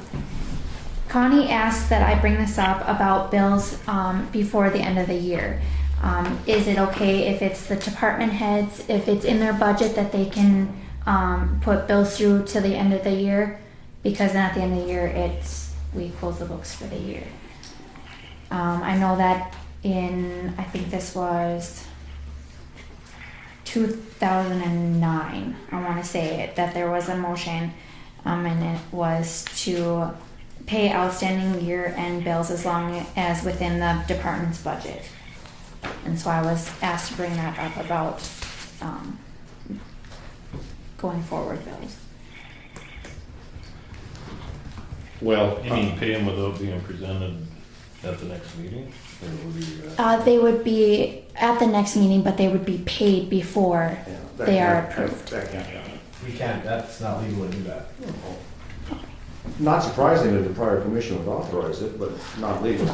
Connie asked that I bring this up about bills, before the end of the year. Is it okay if it's the department heads, if it's in their budget that they can, put bills through to the end of the year? Because then at the end of the year, we close the books for the year. I know that I think this was 2009, I want to say it, that there was a motion, and it was to pay outstanding year-end bills as long as within the department's budget. And so I was asked to bring that up about going forward bills. Well, You mean pay them without being presented at the next meeting? Or would you, They would be at the next meeting, but they would be paid before they are approved. That can't happen. We can't, that's not legal to do that. Not surprising that the prior commission would authorize it, but not legal.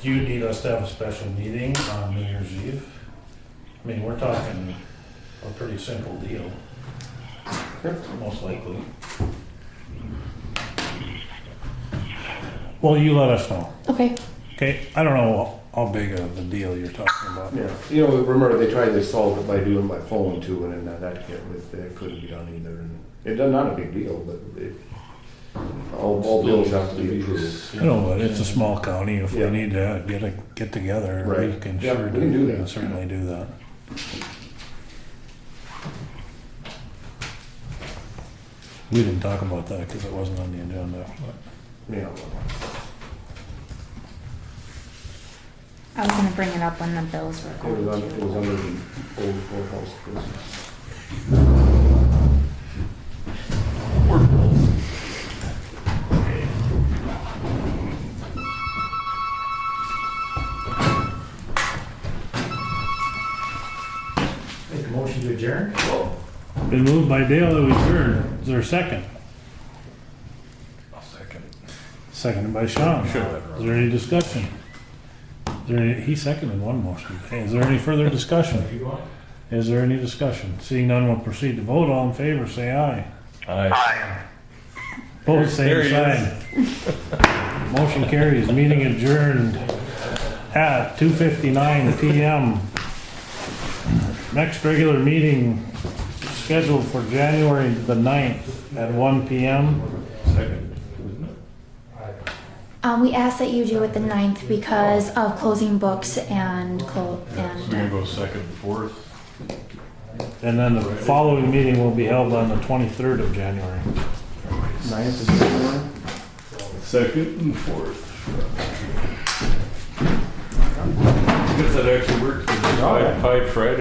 Do you need us to have a special meeting on New Year's Eve? I mean, we're talking a pretty simple deal. Most likely. Well, you let us know. Okay. Okay, I don't know how big of a deal you're talking about. Yeah, you know, remember they tried to solve it by doing my phone too, and then that couldn't be done either. And it's not a big deal, but all bills have to be approved. I know, but it's a small county. If Yeah. we need to get together, we Right. can Yeah, sure we can do we that. can certainly do that. We didn't talk about that because it wasn't on the agenda. But Yeah. I was gonna bring it up when the bills were It going was to. under the old courthouse business. Make a motion to adjourn? been moved by Dale that we adjourn. Is there a second? I'll second. Seconded by Sean. Sure. Is there any discussion? He seconded one motion. Hey, is there any further discussion? Is there any discussion? Seeing none, we'll proceed to vote. All in favor, say aye. Aye. Aye. Opposed, There same he sign. Motion carries. Meeting adjourned at 2:59 PM. Next regular meeting scheduled for January the 9th at 1 PM. Second, isn't it? We ask that you do it the 9th because of closing books and So we're gonna go second and fourth. And then the following meeting will be held on the 23rd of January. 9th of January? Second and fourth. Guess that actually works. 'Cause it's five Friday.